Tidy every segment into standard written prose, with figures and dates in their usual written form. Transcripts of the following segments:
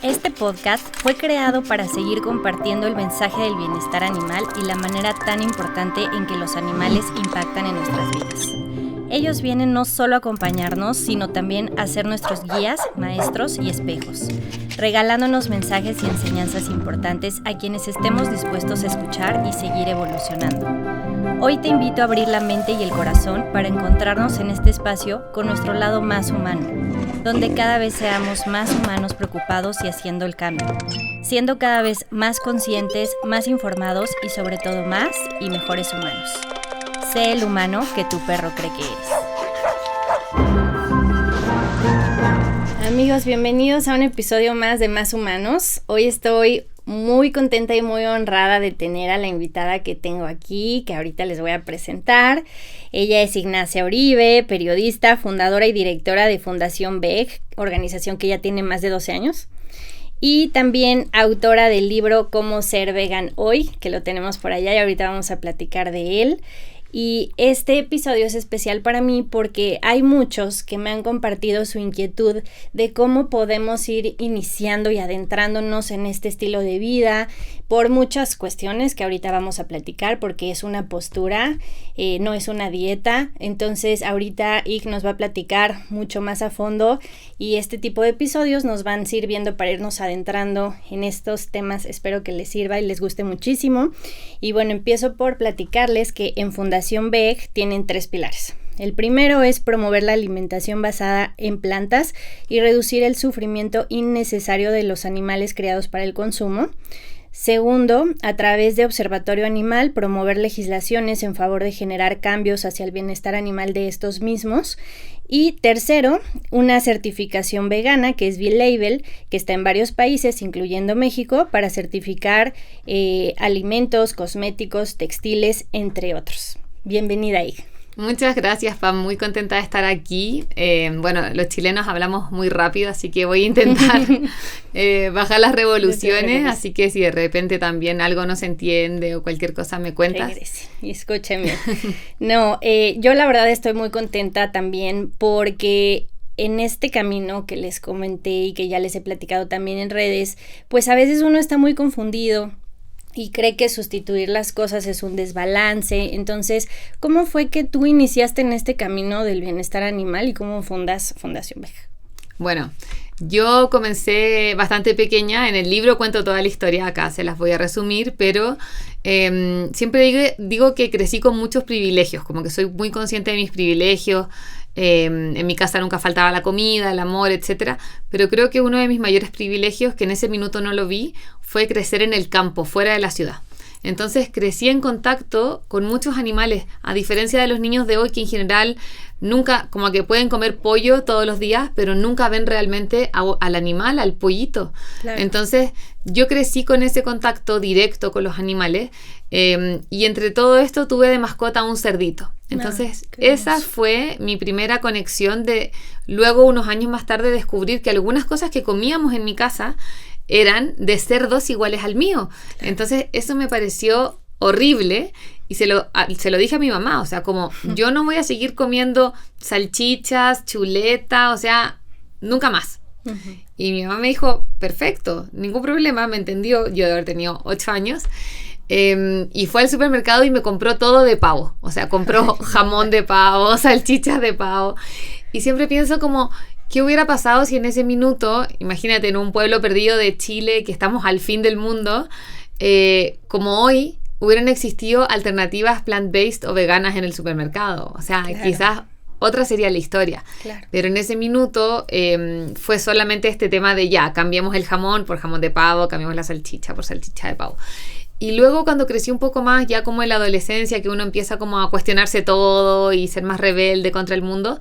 Este podcast fue creado para seguir compartiendo el mensaje del bienestar animal y la manera tan importante en que los animales impactan en nuestras vidas. Ellos vienen no solo a acompañarnos, sino también a ser nuestros guías, maestros y espejos, regalándonos mensajes y enseñanzas importantes a quienes estemos dispuestos a escuchar y seguir evolucionando. Hoy te invito a abrir la mente y el corazón para encontrarnos en este espacio con nuestro lado más humano, donde cada vez seamos más humanos preocupados y haciendo el cambio, siendo cada vez más conscientes, más informados y sobre todo más y mejores humanos. Sé el humano que tu perro cree que eres. Amigos, bienvenidos a un episodio más de Más Humanos. Hoy estoy muy contenta y muy honrada de tener a la invitada que tengo aquí, que ahorita les voy a presentar. Ella es Ignacia Uribe, periodista, fundadora y directora de Fundación VEG, organización que ya tiene más de 12 años. Y también autora del libro Cómo ser vegan hoy, que lo tenemos por allá y ahorita vamos a platicar de él. Y este episodio es especial para mí porque hay muchos que me han compartido su inquietud de cómo podemos ir iniciando y adentrándonos en este estilo de vida por muchas cuestiones que ahorita vamos a platicar, porque es una postura, no es una dieta. Entonces ahorita Ig nos va a platicar mucho más a fondo y este tipo de episodios nos van sirviendo para irnos adentrando en estos temas. Espero que les sirva y les guste muchísimo. Y bueno, empiezo por platicarles que en Fundación VEG tienen 3 pilares. El primero es promover la alimentación basada en plantas y reducir el sufrimiento innecesario de los animales criados para el consumo. Segundo, a través de Observatorio Animal, promover legislaciones en favor de generar cambios hacia el bienestar animal de estos mismos. Y tercero, una certificación vegana, que es B-Label, que está en varios países, incluyendo México, para certificar alimentos, cosméticos, textiles, entre otros. Bienvenida, Ig. Muchas gracias, Pam. Muy contenta de estar aquí. Bueno, los chilenos hablamos muy rápido, así que voy a intentar bajar las revoluciones. Así que si de repente también algo no se entiende o cualquier cosa me cuentas. Regrese y escúcheme. No, yo la verdad estoy muy contenta también porque en este camino que les comenté y que ya les he platicado también en redes, pues a veces uno está muy confundido y cree que sustituir las cosas es un desbalance. Entonces, ¿cómo fue que tú iniciaste en este camino del bienestar animal y cómo fundas Fundación VEG? Bueno, yo comencé bastante pequeña. En el libro cuento toda la historia, acá se las voy a resumir, pero siempre digo que crecí con muchos privilegios, como que soy muy consciente de mis privilegios. En mi casa nunca faltaba la comida, el amor, etcétera, pero creo que uno de mis mayores privilegios, que en ese minuto no lo vi, fue crecer en el campo, fuera de la ciudad. Entonces crecí en contacto con muchos animales, a diferencia de los niños de hoy que en general nunca, como que pueden comer pollo todos los días, pero nunca ven realmente al animal, al pollito. Claro. Entonces yo crecí con ese contacto directo con los animales y entre todo esto tuve de mascota un cerdito. Entonces esa fue mi primera conexión de luego unos años más tarde descubrir que algunas cosas que comíamos en mi casa eran de cerdos iguales al mío. Entonces eso me pareció horrible y se lo dije a mi mamá, o sea, como yo no voy a seguir comiendo salchichas, chuleta, o sea, nunca más. Y mi mamá me dijo, perfecto, ningún problema, me entendió, yo de haber tenido 8 años. Y fue al supermercado y me compró todo de pavo, o sea, compró jamón de pavo, salchichas de pavo, y siempre pienso como, ¿qué hubiera pasado si en ese minuto, imagínate, en un pueblo perdido de Chile, que estamos al fin del mundo, como hoy, hubieran existido alternativas plant-based o veganas en el supermercado? O sea, claro, quizás otra sería la historia. Claro. Pero en ese minuto fue solamente este tema de ya, cambiemos el jamón por jamón de pavo, cambiemos la salchicha por salchicha de pavo. Y luego cuando crecí un poco más, ya como en la adolescencia, que uno empieza como a cuestionarse todo y ser más rebelde contra el mundo,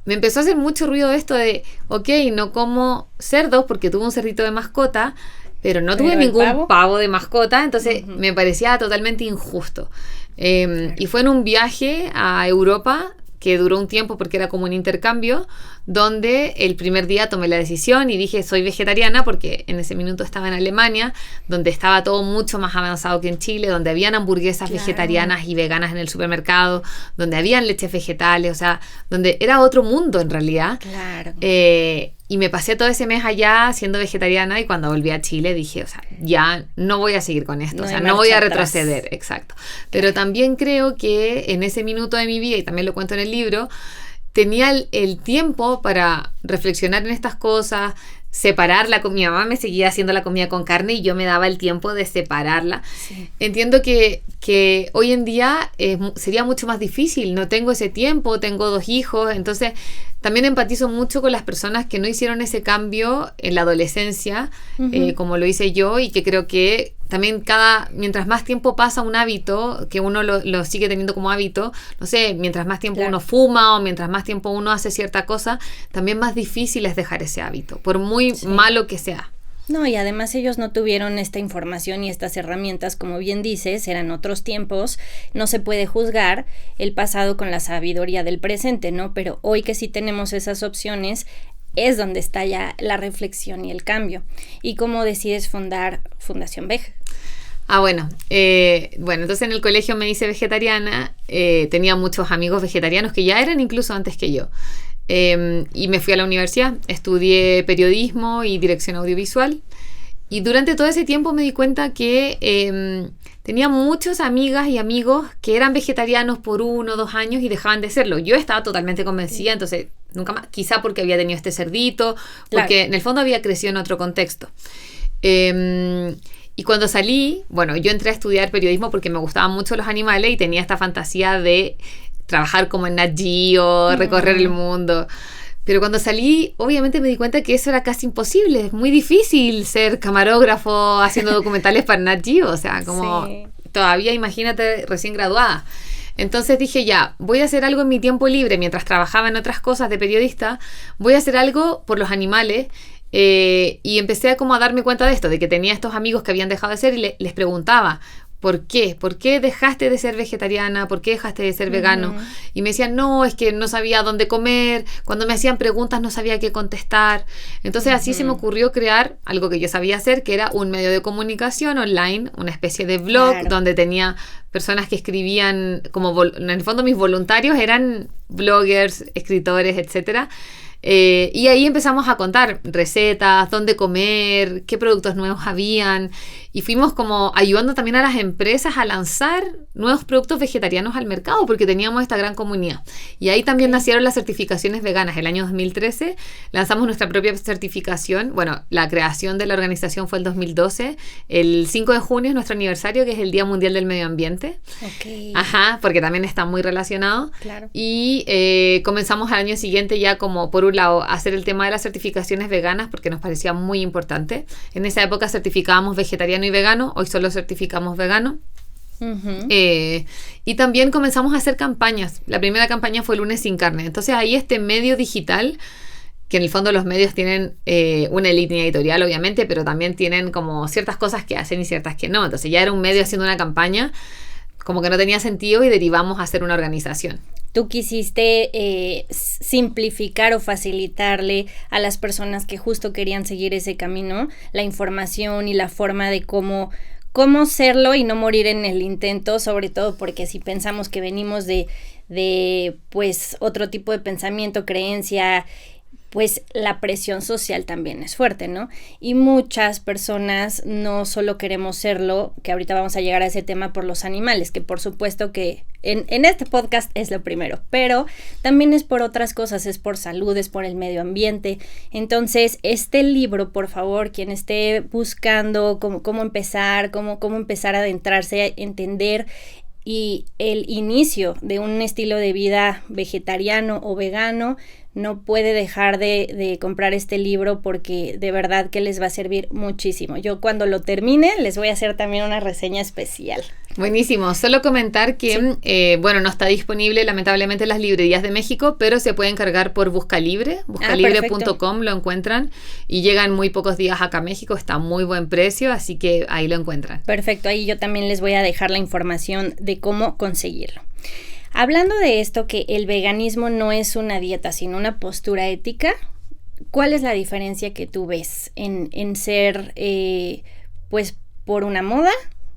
me empezó a hacer mucho ruido esto de, ok, no como cerdos porque tuve un cerdito de mascota, pero no tuve ningún pavo de mascota, entonces me parecía totalmente injusto. Y fue en un viaje a Europa que duró un tiempo porque era como un intercambio, donde el primer día tomé la decisión y dije soy vegetariana porque en ese minuto estaba en Alemania, donde estaba todo mucho más avanzado que en Chile, donde habían hamburguesas vegetarianas y veganas en el supermercado, donde habían leches vegetales, o sea, donde era otro mundo en realidad. Claro. Y me pasé todo ese mes allá siendo vegetariana y cuando volví a Chile dije, o sea, ya no voy a seguir con esto, o sea, no voy a retroceder, exacto. Pero también creo que en ese minuto de mi vida, y también lo cuento en el libro, tenía el tiempo para reflexionar en estas cosas, separarla. Mi mamá me seguía haciendo la comida con carne y yo me daba el tiempo de separarla. Sí. Entiendo que hoy en día sería mucho más difícil, no tengo ese tiempo, tengo 2 hijos, entonces también empatizo mucho con las personas que no hicieron ese cambio en la adolescencia, como lo hice yo, y que creo que también mientras más tiempo pasa un hábito, que uno lo sigue teniendo como hábito, no sé, mientras más tiempo uno fuma o mientras más tiempo uno hace cierta cosa, también más difícil es dejar ese hábito, por muy malo que sea. No, y además ellos no tuvieron esta información y estas herramientas, como bien dices, eran otros tiempos, no se puede juzgar el pasado con la sabiduría del presente, ¿no? Pero hoy que sí tenemos esas opciones, es donde está ya la reflexión y el cambio. ¿Y cómo decides fundar Fundación Veg? Bueno, entonces en el colegio me hice vegetariana, tenía muchos amigos vegetarianos que ya eran incluso antes que yo. Y me fui a la universidad, estudié periodismo y dirección audiovisual, y durante todo ese tiempo me di cuenta que tenía muchas amigas y amigos que eran vegetarianos por 1 o 2 años y dejaban de serlo. Yo estaba totalmente convencida, entonces nunca más, quizá porque había tenido este cerdito, porque en el fondo había crecido en otro contexto. Y cuando salí, yo entré a estudiar periodismo porque me gustaban mucho los animales y tenía esta fantasía de trabajar como en Nat Geo, recorrer el mundo. Pero cuando salí, obviamente me di cuenta que eso era casi imposible. Es muy difícil ser camarógrafo haciendo documentales para Nat Geo. O sea, todavía imagínate recién graduada. Entonces dije, ya, voy a hacer algo en mi tiempo libre. Mientras trabajaba en otras cosas de periodista, voy a hacer algo por los animales. Y empecé a darme cuenta de esto, de que tenía estos amigos que habían dejado de ser y les preguntaba, ¿por qué? ¿Por qué dejaste de ser vegetariana? ¿Por qué dejaste de ser vegano? Y me decían, no, es que no sabía dónde comer. Cuando me hacían preguntas no sabía qué contestar. Entonces así se me ocurrió crear algo que yo sabía hacer, que era un medio de comunicación online, una especie de blog donde tenía personas que escribían, en el fondo mis voluntarios eran bloggers, escritores, etcétera. Y ahí empezamos a contar recetas, dónde comer, qué productos nuevos habían, y fuimos ayudando también a las empresas a lanzar nuevos productos vegetarianos al mercado porque teníamos esta gran comunidad. Y ahí también nacieron las certificaciones veganas. El año 2013 lanzamos nuestra propia certificación. La creación de la organización fue el 2012. El 5 de junio es nuestro aniversario, que es el Día Mundial del Medio Ambiente. Porque también está muy relacionado. Claro. Y comenzamos al año siguiente ya por un lado a hacer el tema de las certificaciones veganas porque nos parecía muy importante. En esa época certificábamos vegetariano y vegano, hoy solo certificamos vegano. Y también comenzamos a hacer campañas. La primera campaña fue Lunes sin carne. Entonces ahí este medio digital, que en el fondo los medios tienen una línea editorial obviamente, pero también tienen ciertas cosas que hacen y ciertas que no. Entonces ya era un medio haciendo una campaña que no tenía sentido y derivamos a hacer una organización. Tú quisiste simplificar o facilitarle a las personas que justo querían seguir ese camino la información y la forma de cómo serlo y no morir en el intento, sobre todo porque si pensamos que venimos de pues otro tipo de pensamiento, creencia, pues la presión social también es fuerte, ¿no? Y muchas personas no solo queremos serlo, que ahorita vamos a llegar a ese tema por los animales, que por supuesto que en este podcast es lo primero, pero también es por otras cosas, es por salud, es por el medio ambiente. Entonces, este libro, por favor, quien esté buscando cómo empezar, cómo empezar a adentrarse, a entender y el inicio de un estilo de vida vegetariano o vegano, no puede dejar de comprar este libro porque de verdad que les va a servir muchísimo. Yo cuando lo termine les voy a hacer también una reseña especial. Buenísimo. Solo comentar que, no está disponible lamentablemente en las librerías de México, pero se puede encargar por Buscalibre. Buscalibre.com lo encuentran y llega en muy pocos días acá a México. Está a muy buen precio, así que ahí lo encuentran. Perfecto. Ahí yo también les voy a dejar la información de cómo conseguirlo. Hablando de esto, que el veganismo no es una dieta, sino una postura ética, ¿cuál es la diferencia que tú ves en ser, pues, por una moda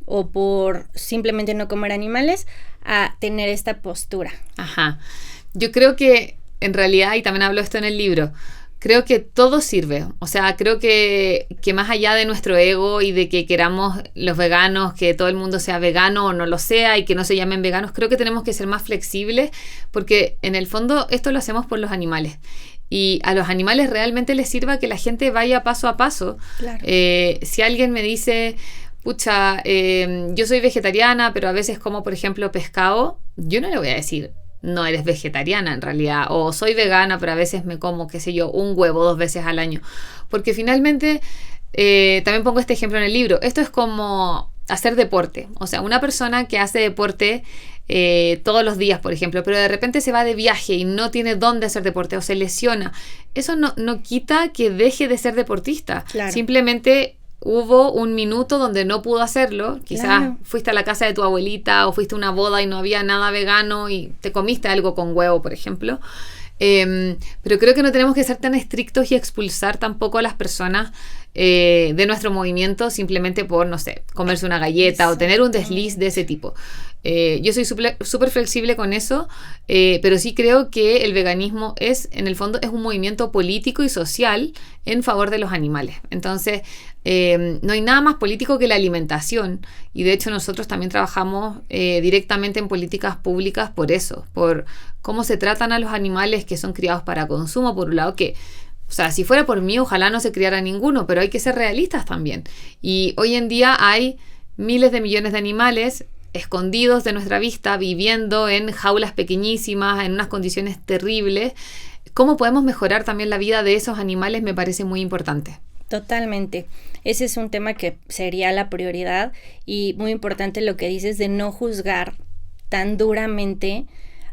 o por simplemente no comer animales a tener esta postura? Yo creo que, en realidad, y también hablo esto en el libro, creo que todo sirve. O sea, creo que más allá de nuestro ego y de que queramos los veganos, que todo el mundo sea vegano o no lo sea y que no se llamen veganos, creo que tenemos que ser más flexibles porque en el fondo esto lo hacemos por los animales. Y a los animales realmente les sirva que la gente vaya paso a paso. Claro. Si alguien me dice, pucha, yo soy vegetariana, pero a veces como, por ejemplo, pescado, yo no le voy a decir, no eres vegetariana en realidad, o soy vegana, pero a veces me como, qué sé yo, un huevo 2 veces al año. Porque finalmente, también pongo este ejemplo en el libro, esto es como hacer deporte. O sea, una persona que hace deporte todos los días, por ejemplo, pero de repente se va de viaje y no tiene dónde hacer deporte o se lesiona, eso no quita que deje de ser deportista. Claro. Simplemente hubo un minuto donde no pudo hacerlo, quizás Claro. fuiste a la casa de tu abuelita o fuiste a una boda y no había nada vegano y te comiste algo con huevo, por ejemplo. Pero creo que no tenemos que ser tan estrictos y expulsar tampoco a las personas de nuestro movimiento simplemente por, no sé, comerse una galleta o tener un desliz de ese tipo. Yo soy súper flexible con eso, pero sí creo que el veganismo en el fondo, es un movimiento político y social en favor de los animales. Entonces, no hay nada más político que la alimentación, y de hecho nosotros también trabajamos directamente en políticas públicas por eso, por cómo se tratan a los animales que son criados para consumo, por un lado que... O sea, si fuera por mí, ojalá no se criara ninguno, pero hay que ser realistas también. Y hoy en día hay miles de millones de animales escondidos de nuestra vista, viviendo en jaulas pequeñísimas, en unas condiciones terribles. ¿Cómo podemos mejorar también la vida de esos animales? Me parece muy importante. Totalmente. Ese es un tema que sería la prioridad, y muy importante lo que dices de no juzgar tan duramente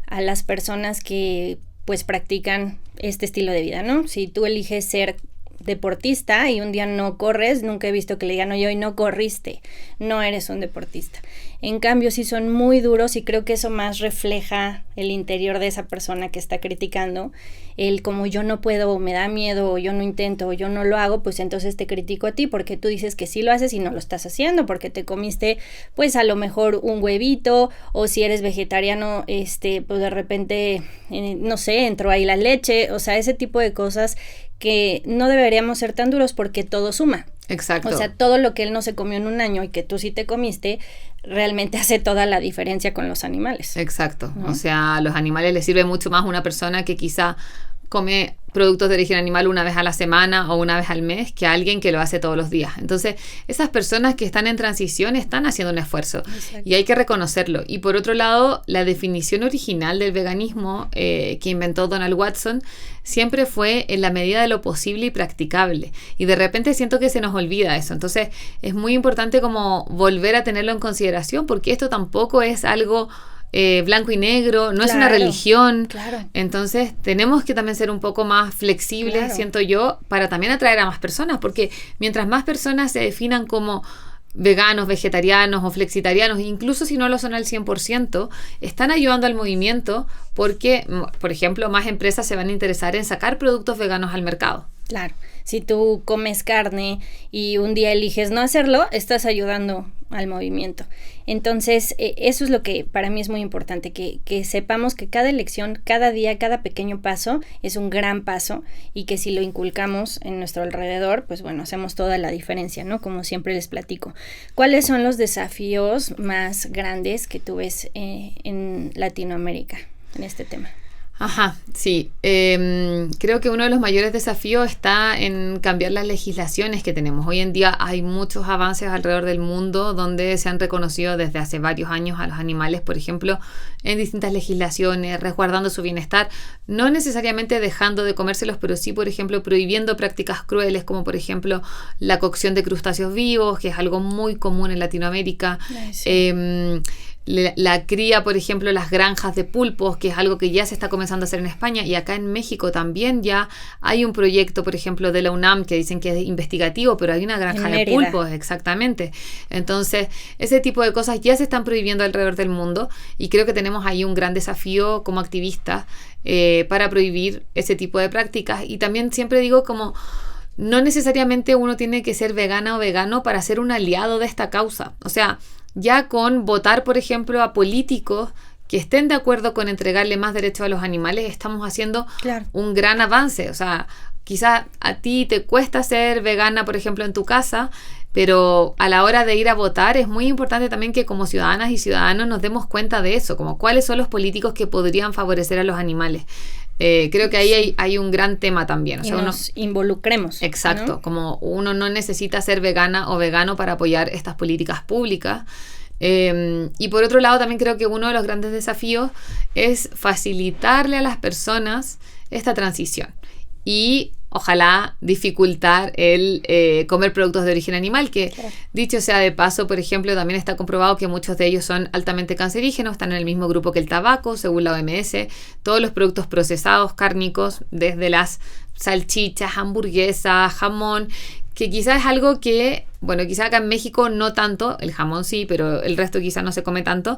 a las personas que pues practican este estilo de vida, ¿no? Si tú eliges ser deportista y un día no corres, nunca he visto que le digan, oye, hoy no corriste, no eres un deportista. En cambio, sí son muy duros, y creo que eso más refleja el interior de esa persona que está criticando. El como yo no puedo, o me da miedo, o yo no intento, o yo no lo hago, pues entonces te critico a ti porque tú dices que sí lo haces y no lo estás haciendo, porque te comiste pues a lo mejor un huevito, o si eres vegetariano, pues de repente, no sé, entró ahí la leche, o sea, ese tipo de cosas que no deberíamos ser tan duros porque todo suma. Exacto. O sea, todo lo que él no se comió en un año y que tú sí te comiste, realmente hace toda la diferencia con los animales. Exacto. ¿No? O sea, a los animales les sirve mucho más una persona que quizá come productos de origen animal una vez a la semana o una vez al mes que alguien que lo hace todos los días. Entonces, esas personas que están en transición están haciendo un esfuerzo. Exacto. Y hay que reconocerlo. Y por otro lado, la definición original del veganismo que inventó Donald Watson siempre fue en la medida de lo posible y practicable. Y de repente siento que se nos olvida eso. Entonces, es muy importante como volver a tenerlo en consideración, porque esto tampoco es algo blanco y negro, no es una religión. Claro. Entonces tenemos que también ser un poco más flexibles, siento yo, para también atraer a más personas, porque mientras más personas se definan como veganos, vegetarianos o flexitarianos, incluso si no lo son al 100%, están ayudando al movimiento, porque, por ejemplo, más empresas se van a interesar en sacar productos veganos al mercado. Claro, si tú comes carne y un día eliges no hacerlo, estás ayudando al movimiento. Entonces, eso es lo que para mí es muy importante, que sepamos que cada elección, cada día, cada pequeño paso es un gran paso, y que si lo inculcamos en nuestro alrededor, pues bueno, hacemos toda la diferencia, ¿no? Como siempre les platico. ¿Cuáles son los desafíos más grandes que tú ves en Latinoamérica en este tema? Ajá, sí. Creo que uno de los mayores desafíos está en cambiar las legislaciones que tenemos. Hoy en día hay muchos avances alrededor del mundo donde se han reconocido desde hace varios años a los animales, por ejemplo, en distintas legislaciones, resguardando su bienestar, no necesariamente dejando de comérselos, pero sí, por ejemplo, prohibiendo prácticas crueles, como por ejemplo la cocción de crustáceos vivos, que es algo muy común en Latinoamérica. La cría, por ejemplo, las granjas de pulpos, que es algo que ya se está comenzando a hacer en España, y acá en México también ya hay un proyecto, por ejemplo, de la UNAM, que dicen que es investigativo, pero hay una granja de pulpos, exactamente. Entonces, ese tipo de cosas ya se están prohibiendo alrededor del mundo, y creo que tenemos ahí un gran desafío como activistas para prohibir ese tipo de prácticas. Y también siempre digo como... no necesariamente uno tiene que ser vegana o vegano para ser un aliado de esta causa. O sea, ya con votar, por ejemplo, a políticos que estén de acuerdo con entregarle más derechos a los animales, estamos haciendo un gran avance. O sea, quizás a ti te cuesta ser vegana, por ejemplo, en tu casa, pero a la hora de ir a votar es muy importante también que como ciudadanas y ciudadanos nos demos cuenta de eso, como cuáles son los políticos que podrían favorecer a los animales. Creo que ahí hay un gran tema también. O sea, nos involucremos. Exacto, ¿no? Como uno no necesita ser vegana o vegano para apoyar estas políticas públicas. Y por otro lado también creo que uno de los grandes desafíos es facilitarle a las personas esta transición y ojalá dificultar el comer productos de origen animal, que claro, dicho sea de paso, por ejemplo, también está comprobado que muchos de ellos son altamente cancerígenos, están en el mismo grupo que el tabaco, según la OMS. Todos los productos procesados, cárnicos, desde las salchichas, hamburguesas, jamón, que quizás es algo que, bueno, quizás acá en México no tanto, el jamón sí, pero el resto quizás no se come tanto,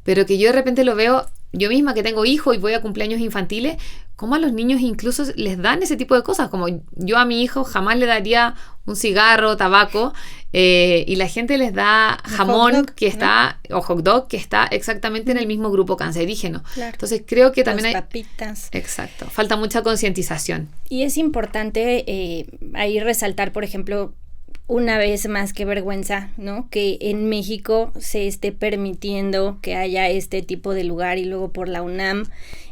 pero que yo de repente lo veo, yo misma que tengo hijos y voy a cumpleaños infantiles, como a los niños incluso les dan ese tipo de cosas, como yo a mi hijo jamás le daría un cigarro, tabaco, y la gente les da jamón hot dog, que está, o hot dog, que está exactamente en el mismo grupo cancerígeno. Claro. Entonces creo que también las papitas. Exacto, falta mucha concientización. Y es importante ahí resaltar, por ejemplo, una vez más, qué vergüenza, ¿no? Que en México se esté permitiendo que haya este tipo de lugar y luego por la UNAM,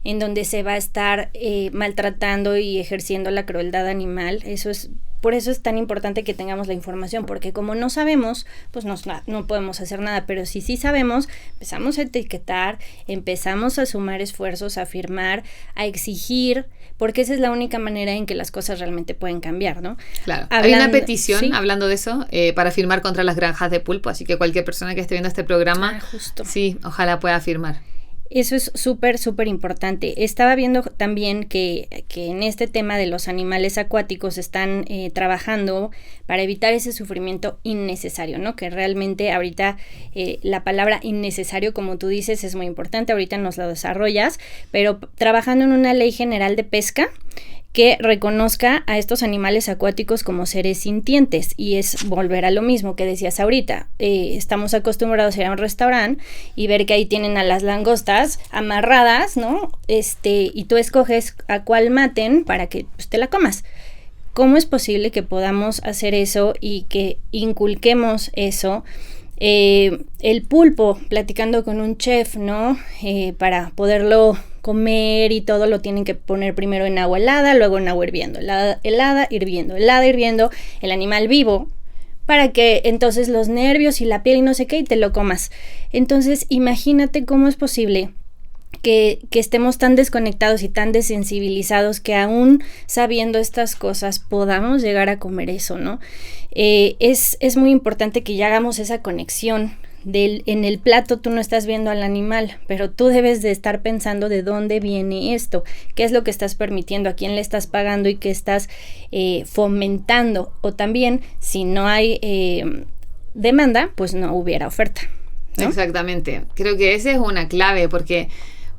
en donde se va a estar maltratando y ejerciendo la crueldad animal. Por eso es tan importante que tengamos la información, porque como no sabemos, pues no podemos hacer nada, pero si sí sabemos, empezamos a etiquetar, empezamos a sumar esfuerzos, a firmar, a exigir, porque esa es la única manera en que las cosas realmente pueden cambiar, ¿no? Claro, hay una petición, ¿sí?, hablando de eso, para firmar contra las granjas de pulpo, así que cualquier persona que esté viendo este programa, justo, sí, ojalá pueda firmar. Eso es súper, súper importante. Estaba viendo también que en este tema de los animales acuáticos están trabajando para evitar ese sufrimiento innecesario, ¿no? Que realmente ahorita la palabra innecesario, como tú dices, es muy importante. Ahorita nos lo desarrollas, pero trabajando en una ley general de pesca que reconozca a estos animales acuáticos como seres sintientes, y es volver a lo mismo que decías ahorita. Estamos acostumbrados a ir a un restaurante y ver que ahí tienen a las langostas amarradas, ¿no? Y tú escoges a cuál maten para que pues, te la comas. ¿Cómo es posible que podamos hacer eso y que inculquemos eso? El pulpo, platicando con un chef, ¿no? Para poderlo comer y todo lo tienen que poner primero en agua helada, luego en agua hirviendo, helada, hirviendo, el animal vivo, para que entonces los nervios y la piel y no sé qué, y te lo comas. Entonces imagínate cómo es posible que estemos tan desconectados y tan desensibilizados que aún sabiendo estas cosas podamos llegar a comer eso, ¿no? Es muy importante que ya hagamos esa conexión. En el plato tú no estás viendo al animal, pero tú debes de estar pensando de dónde viene esto, qué es lo que estás permitiendo, a quién le estás pagando y qué estás fomentando. O también, si no hay demanda, pues no hubiera oferta, ¿no? Exactamente. Creo que esa es una clave, porque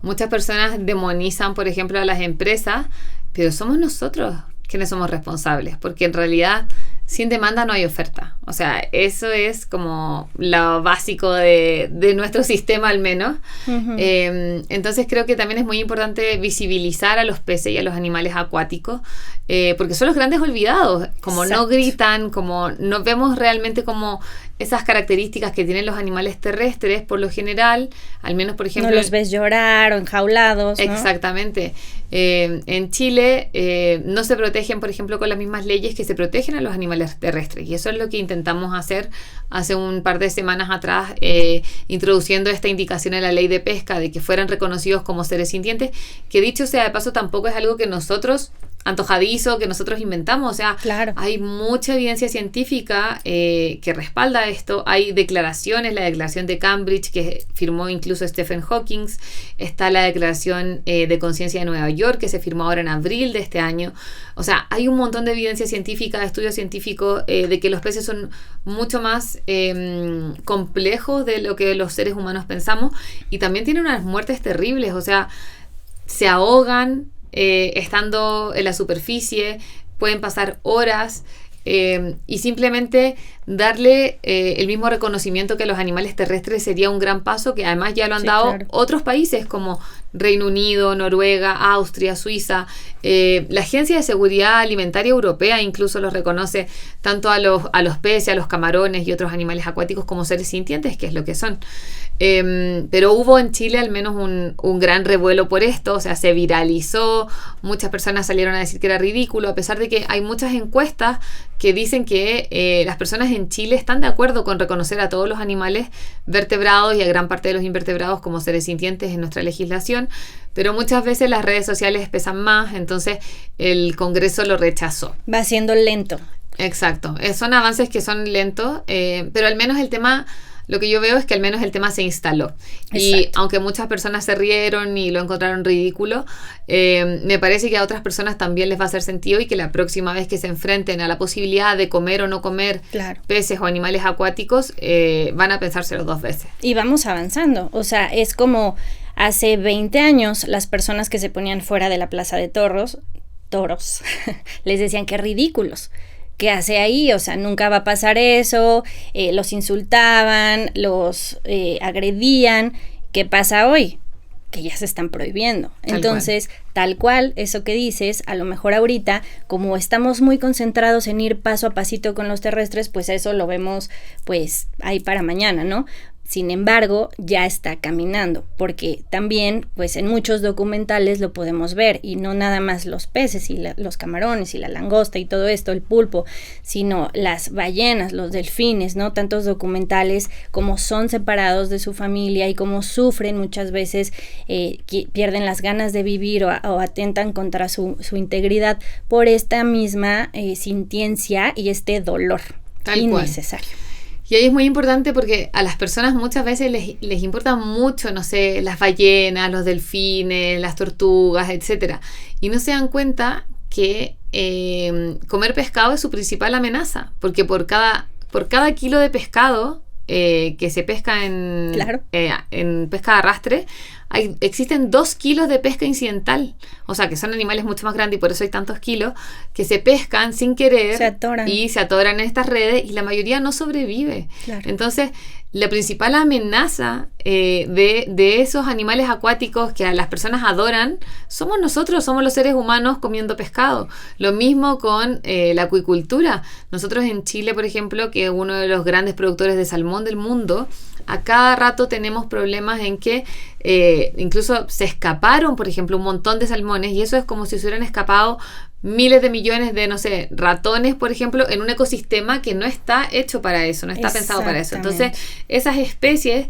muchas personas demonizan, por ejemplo, a las empresas, pero somos nosotros quienes somos responsables, porque en realidad sin demanda no hay oferta. O sea, eso es como lo básico de nuestro sistema al menos. Uh-huh. Entonces creo que también es muy importante visibilizar a los peces y a los animales acuáticos, porque son los grandes olvidados, como exacto, no gritan, como no vemos realmente como esas características que tienen los animales terrestres por lo general, al menos por ejemplo... No los ves llorar o enjaulados, ¿no? Exactamente. En Chile no se protegen, por ejemplo, con las mismas leyes que se protegen a los animales terrestres, y eso es lo que intentamos hacer hace un par de semanas atrás, introduciendo esta indicación en la ley de pesca de que fueran reconocidos como seres sintientes, que dicho sea de paso tampoco es algo que nosotros antojadizo, que nosotros inventamos. O sea, claro, hay mucha evidencia científica que respalda esto. Hay declaraciones, la declaración de Cambridge que firmó incluso Stephen Hawking, está la declaración de conciencia de Nueva York que se firmó ahora en abril de este año. O sea, hay un montón de evidencia científica, de estudios científicos de que los peces son mucho más complejos de lo que los seres humanos pensamos, y también tienen unas muertes terribles. O sea, se ahogan estando en la superficie, pueden pasar horas, y simplemente darle el mismo reconocimiento que a los animales terrestres sería un gran paso, que además ya lo han dado, claro, otros países como Reino Unido, Noruega, Austria, Suiza. La Agencia de Seguridad Alimentaria Europea incluso los reconoce tanto a los peces, a los camarones y otros animales acuáticos como seres sintientes, que es lo que son. Pero hubo en Chile al menos un gran revuelo por esto, o sea, se viralizó, muchas personas salieron a decir que era ridículo, a pesar de que hay muchas encuestas que dicen que las personas en Chile están de acuerdo con reconocer a todos los animales vertebrados y a gran parte de los invertebrados como seres sintientes en nuestra legislación, pero muchas veces las redes sociales pesan más, entonces el Congreso lo rechazó. Va siendo lento. Exacto, son avances que son lentos, pero al menos el tema... Lo que yo veo es que al menos el tema se instaló. Exacto. Y aunque muchas personas se rieron y lo encontraron ridículo, me parece que a otras personas también les va a hacer sentido y que la próxima vez que se enfrenten a la posibilidad de comer o no comer peces o animales acuáticos, van a pensárselo 2 veces. Y vamos avanzando. O sea, es como hace 20 años las personas que se ponían fuera de la plaza de toros, les decían que ridículos. ¿Qué hace ahí? O sea, nunca va a pasar eso, los insultaban, los agredían. ¿Qué pasa hoy? Que ya se están prohibiendo. Entonces, tal cual, eso que dices, a lo mejor ahorita, como estamos muy concentrados en ir paso a pasito con los terrestres, pues eso lo vemos, pues, ahí para mañana, ¿no? Sin embargo, ya está caminando, porque también, pues en muchos documentales lo podemos ver, y no nada más los peces y los camarones y la langosta y todo esto, el pulpo, sino las ballenas, los delfines, ¿no? Tantos documentales como son separados de su familia y como sufren muchas veces, pierden las ganas de vivir o atentan contra su integridad por esta misma sintiencia y este dolor innecesario. Y ahí es muy importante porque a las personas muchas veces les importa mucho, no sé, las ballenas, los delfines, las tortugas, etcétera. Y no se dan cuenta que comer pescado es su principal amenaza. Porque por cada kilo de pescado que se pesca en pesca de arrastre, existen 2 kilos de pesca incidental, o sea que son animales mucho más grandes y por eso hay tantos kilos que se pescan sin querer, se atoran en estas redes y la mayoría no sobrevive. Entonces la principal amenaza de esos animales acuáticos que a las personas adoran somos nosotros, somos los seres humanos comiendo pescado. Lo mismo con la acuicultura. Nosotros en Chile, por ejemplo, que es uno de los grandes productores de salmón del mundo, a cada rato tenemos problemas en que incluso se escaparon, por ejemplo, un montón de salmones, y eso es como si se hubieran escapado miles de millones de, no sé, ratones, por ejemplo, en un ecosistema que no está hecho para eso, no está pensado para eso. Entonces, esas especies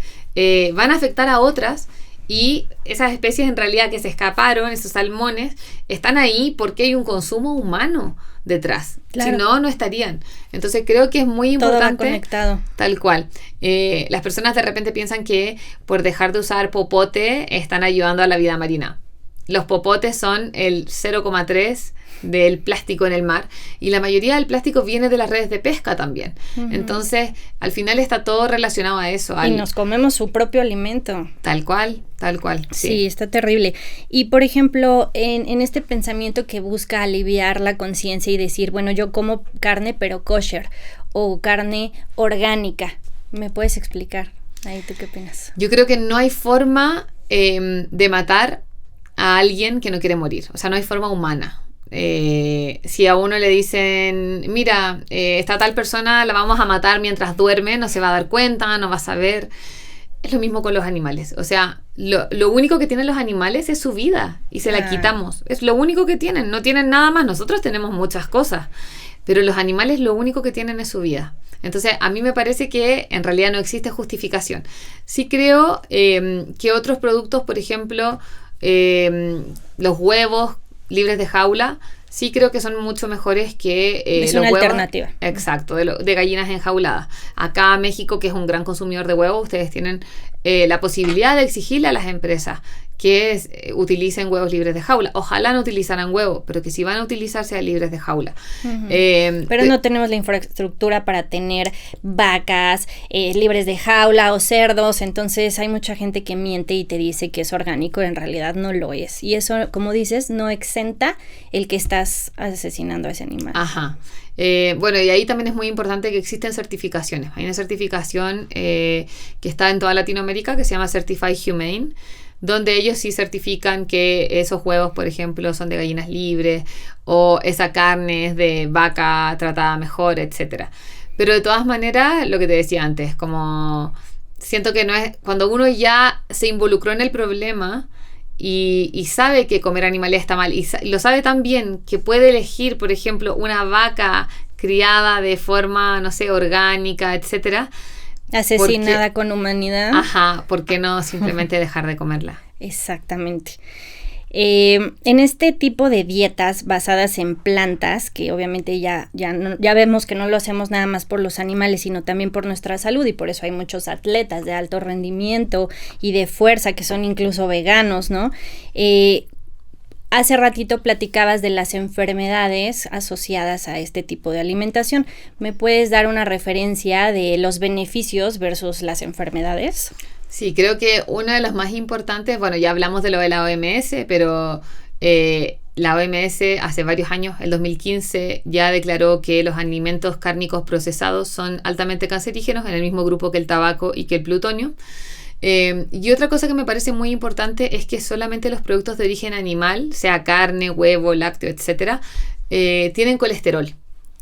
van a afectar a otras, y esas especies en realidad que se escaparon, esos salmones, están ahí porque hay un consumo humano detrás. Si no, no estarían. Entonces creo que es muy importante. Todo va conectado. Tal cual. Las personas de repente piensan que por dejar de usar popote están ayudando a la vida marina. Los popotes son el 0,3 del plástico en el mar, y la mayoría del plástico viene de las redes de pesca también. Entonces, al final está todo relacionado a eso. Y nos comemos su propio alimento. Tal cual. Sí, está terrible. Y, por ejemplo, en este pensamiento que busca aliviar la conciencia y decir, bueno, yo como carne pero kosher o carne orgánica, ¿me puedes explicar? Ahí, ¿tú qué opinas? Yo creo que no hay forma de matar a alguien que no quiere morir. O sea, no hay forma humana. Si a uno le dicen, mira, esta tal persona la vamos a matar mientras duerme, no se va a dar cuenta, no va a saber. Es lo mismo con los animales. O sea, lo único que tienen los animales es su vida y se la quitamos. Es lo único que tienen, no tienen nada más. Nosotros tenemos muchas cosas, pero los animales lo único que tienen es su vida. Entonces, a mí me parece que en realidad no existe justificación. Sí creo que otros productos, por ejemplo, los huevos libres de jaula, sí creo que son mucho mejores que es una alternativa. Exacto, de gallinas enjauladas. Acá en México, que es un gran consumidor de huevos, ustedes tienen la posibilidad de exigirle a las empresas que utilicen huevos libres de jaula. Ojalá no utilizaran huevos, pero que si van a utilizar sean libres de jaula. Pero no tenemos la infraestructura para tener vacas libres de jaula o cerdos, entonces hay mucha gente que miente y te dice que es orgánico, en realidad no lo es. Y eso, como dices, no exenta el que estás asesinando a ese animal. Ajá. Bueno, y ahí también es muy importante que existen certificaciones. Hay una certificación que está en toda Latinoamérica que se llama Certified Humane, donde ellos sí certifican que esos huevos, por ejemplo, son de gallinas libres o esa carne es de vaca tratada mejor, etcétera. Pero de todas maneras, lo que te decía antes, como siento que no es, cuando uno ya se involucró en el problema y sabe que comer animales está mal y lo sabe tan bien que puede elegir, por ejemplo, una vaca criada de forma, no sé, orgánica, etcétera. Asesinada con humanidad. Ajá, ¿por qué no simplemente dejar de comerla? Exactamente. En este tipo de dietas basadas en plantas, que obviamente ya vemos que no lo hacemos nada más por los animales, sino también por nuestra salud, y por eso hay muchos atletas de alto rendimiento y de fuerza que son incluso veganos, ¿no? Hace ratito platicabas de las enfermedades asociadas a este tipo de alimentación. ¿Me puedes dar una referencia de los beneficios versus las enfermedades? Sí, creo que una de las más importantes, bueno, ya hablamos de lo de la OMS, pero la OMS hace varios años, el 2015, ya declaró que los alimentos cárnicos procesados son altamente cancerígenos, en el mismo grupo que el tabaco y que el plutonio. Y otra cosa que me parece muy importante es que solamente los productos de origen animal, sea carne, huevo, lácteo, etcétera, tienen colesterol,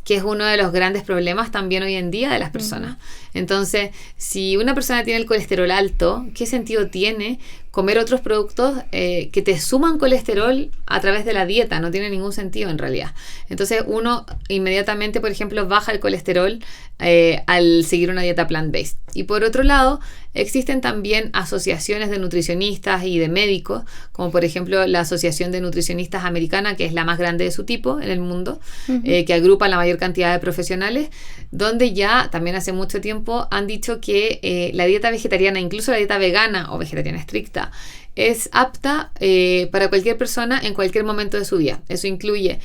que es uno de los grandes problemas también hoy en día de las personas. Entonces, si una persona tiene el colesterol alto, ¿qué sentido tiene comer otros productos que te suman colesterol a través de la dieta? No tiene ningún sentido en realidad. Entonces, uno inmediatamente, por ejemplo, baja el colesterol al seguir una dieta plant-based. Y por otro lado, existen también asociaciones de nutricionistas y de médicos, como por ejemplo la Asociación de Nutricionistas Americana, que es la más grande de su tipo en el mundo, que agrupa la mayor cantidad de profesionales, donde ya también hace mucho tiempo han dicho que la dieta vegetariana, incluso la dieta vegana o vegetariana estricta, es apta para cualquier persona en cualquier momento de su vida. Eso incluye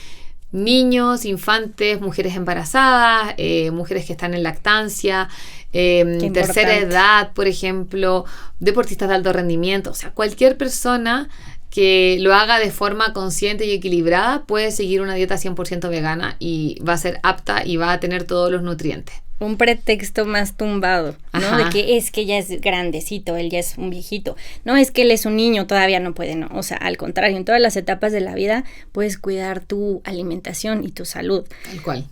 niños, infantes, mujeres embarazadas, mujeres que están en lactancia, tercera edad, por ejemplo, deportistas de alto rendimiento. O sea, cualquier persona que lo haga de forma consciente y equilibrada puede seguir una dieta 100% vegana y va a ser apta y va a tener todos los nutrientes. Un pretexto más tumbado, ¿no? Ajá. De que es que ya es grandecito, él ya es un viejito. No, es que él es un niño, todavía no puede, no. O sea, al contrario, en todas las etapas de la vida puedes cuidar tu alimentación y tu salud. Tal cual.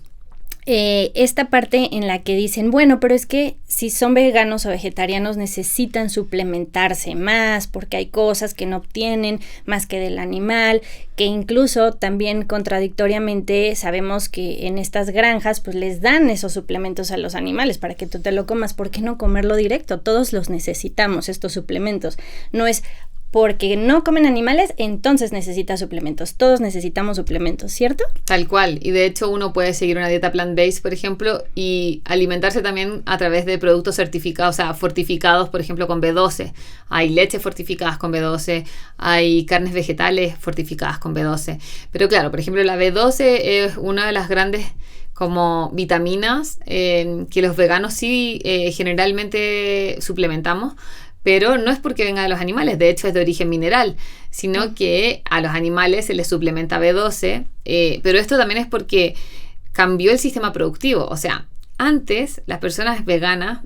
Esta parte en la que dicen, bueno, pero es que si son veganos o vegetarianos necesitan suplementarse más porque hay cosas que no obtienen más que del animal, que incluso también contradictoriamente sabemos que en estas granjas pues les dan esos suplementos a los animales para que tú te lo comas. ¿Por qué no comerlo directo? Todos los necesitamos, estos suplementos. No es porque no comen animales, entonces necesita suplementos. Todos necesitamos suplementos, ¿cierto? Tal cual. Y de hecho uno puede seguir una dieta plant-based, por ejemplo, y alimentarse también a través de productos certificados, o sea, fortificados, por ejemplo, con B12. Hay leches fortificadas con B12, hay carnes vegetales fortificadas con B12. Pero claro, por ejemplo, la B12 es una de las grandes como vitaminas que los veganos sí generalmente suplementamos, pero no es porque venga de los animales, de hecho es de origen mineral, sino que a los animales se les suplementa B12, pero esto también es porque cambió el sistema productivo. O sea, antes las personas veganas,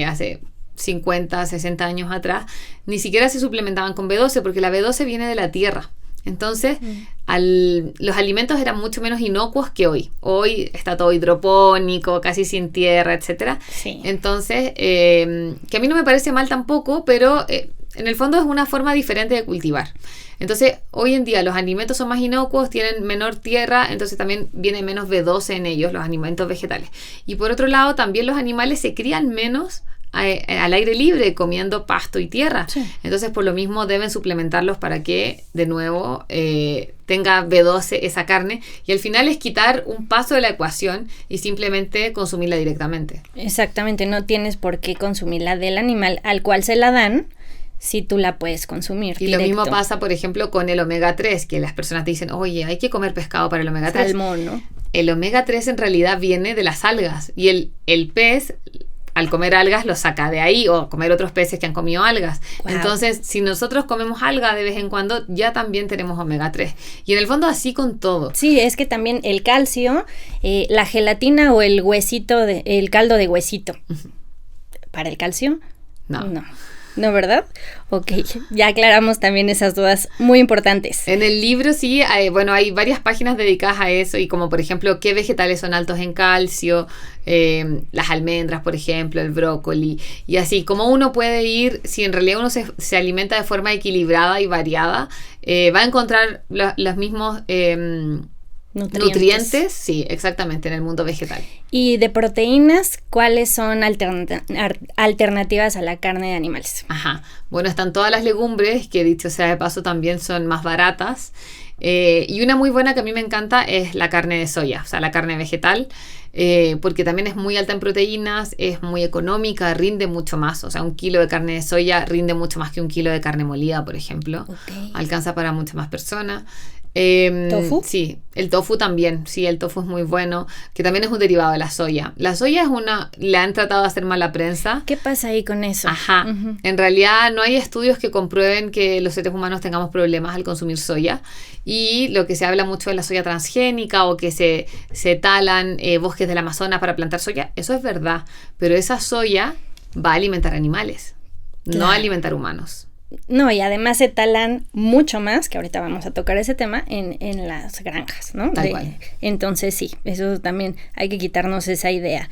hace 50, 60 años atrás, ni siquiera se suplementaban con B12 porque la B12 viene de la tierra. Entonces, los alimentos eran mucho menos inocuos que hoy. Hoy está todo hidropónico, casi sin tierra, etcétera. Sí. Entonces, que a mí no me parece mal tampoco, pero en el fondo es una forma diferente de cultivar. Entonces, hoy en día los alimentos son más inocuos, tienen menor tierra, entonces también viene menos B12 en ellos, los alimentos vegetales. Y por otro lado, también los animales se crían menos al aire libre, comiendo pasto y tierra. Sí. Entonces, por lo mismo, deben suplementarlos para que, de nuevo, tenga B12 esa carne. Y al final es quitar un paso de la ecuación y simplemente consumirla directamente. Exactamente, no tienes por qué consumirla del animal al cual se la dan, si tú la puedes consumir y directo. Lo mismo pasa, por ejemplo, con el omega 3, que las personas te dicen, oye, hay que comer pescado para el omega 3. Salmón, ¿no? El omega 3 en realidad viene de las algas. Y el pez, al comer algas, lo saca de ahí, o comer otros peces que han comido algas. Wow. Entonces, si nosotros comemos alga de vez en cuando, ya también tenemos omega 3. Y en el fondo así con todo. Sí, es que también el calcio, la gelatina o el huesito, el caldo de huesito. ¿Para el calcio? No. ¿No, verdad? Ok, ya aclaramos también esas dudas muy importantes. En el libro sí, hay varias páginas dedicadas a eso y como por ejemplo qué vegetales son altos en calcio, las almendras por ejemplo, el brócoli y así, como uno puede ir, si en realidad uno se alimenta de forma equilibrada y variada, va a encontrar los mismos nutrientes, sí, exactamente, en el mundo vegetal. Y de proteínas, ¿cuáles son alternativas a la carne de animales? Ajá, bueno, están todas las legumbres, que dicho sea de paso también son más baratas. Y una muy buena que a mí me encanta es la carne de soya, o sea, la carne vegetal, porque también es muy alta en proteínas, es muy económica, rinde mucho más. O sea, 1 kilo de carne de soya rinde mucho más que 1 kilo de carne molida, por ejemplo. Okay. Alcanza para muchas más personas. ¿Tofu? Sí, el tofu también, sí, el tofu es muy bueno, que también es un derivado de la soya. La soya le han tratado de hacer mala prensa. ¿Qué pasa ahí con eso? Ajá, en realidad no hay estudios que comprueben que los seres humanos tengamos problemas al consumir soya, y lo que se habla mucho de la soya transgénica o que se talan bosques del Amazonas para plantar soya, eso es verdad, pero esa soya va a alimentar animales, no a alimentar humanos. No, y además se talan mucho más, que ahorita vamos a tocar ese tema, en las granjas, ¿no? Tal cual. Entonces sí, eso también hay que quitarnos esa idea.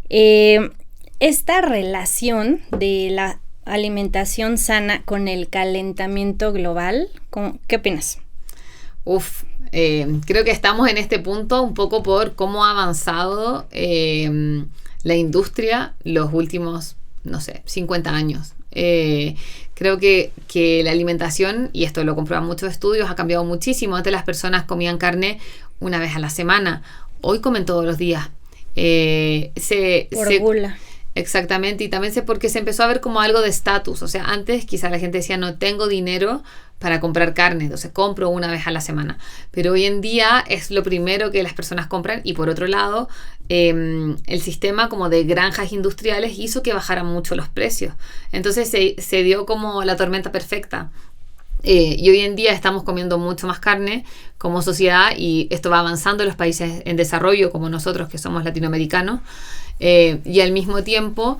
Esta relación de la alimentación sana con el calentamiento global, ¿qué opinas? Creo que estamos en este punto un poco por cómo ha avanzado la industria los últimos, 50 años. Creo que la alimentación, y esto lo comprueban muchos estudios, ha cambiado muchísimo. Antes las personas comían carne una vez a la semana, hoy comen todos los días. Por gula. Exactamente, y también sé porque se empezó a ver como algo de estatus. O sea, antes quizá la gente decía no tengo dinero para comprar carne, entonces compro una vez a la semana. Pero hoy en día es lo primero que las personas compran, y por otro lado, el sistema como de granjas industriales hizo que bajaran mucho los precios. Entonces se dio como la tormenta perfecta. Y hoy en día estamos comiendo mucho más carne como sociedad, y esto va avanzando en los países en desarrollo como nosotros, que somos latinoamericanos, y al mismo tiempo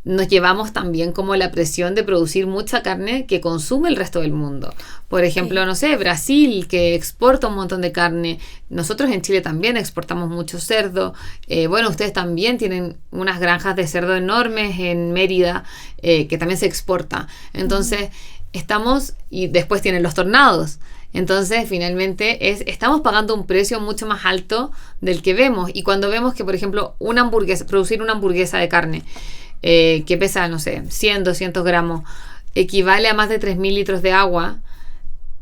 nos llevamos también como la presión de producir mucha carne que consume el resto del mundo. Por ejemplo, Brasil, que exporta un montón de carne. Nosotros en Chile también exportamos mucho cerdo. Ustedes también tienen unas granjas de cerdo enormes en Mérida, que también se exporta. Entonces, y después tienen los tornados. Entonces, finalmente, estamos pagando un precio mucho más alto del que vemos. Y cuando vemos que, por ejemplo, producir una hamburguesa de carne, que pesa, 100, 200 gramos, equivale a más de 3.000 litros de agua,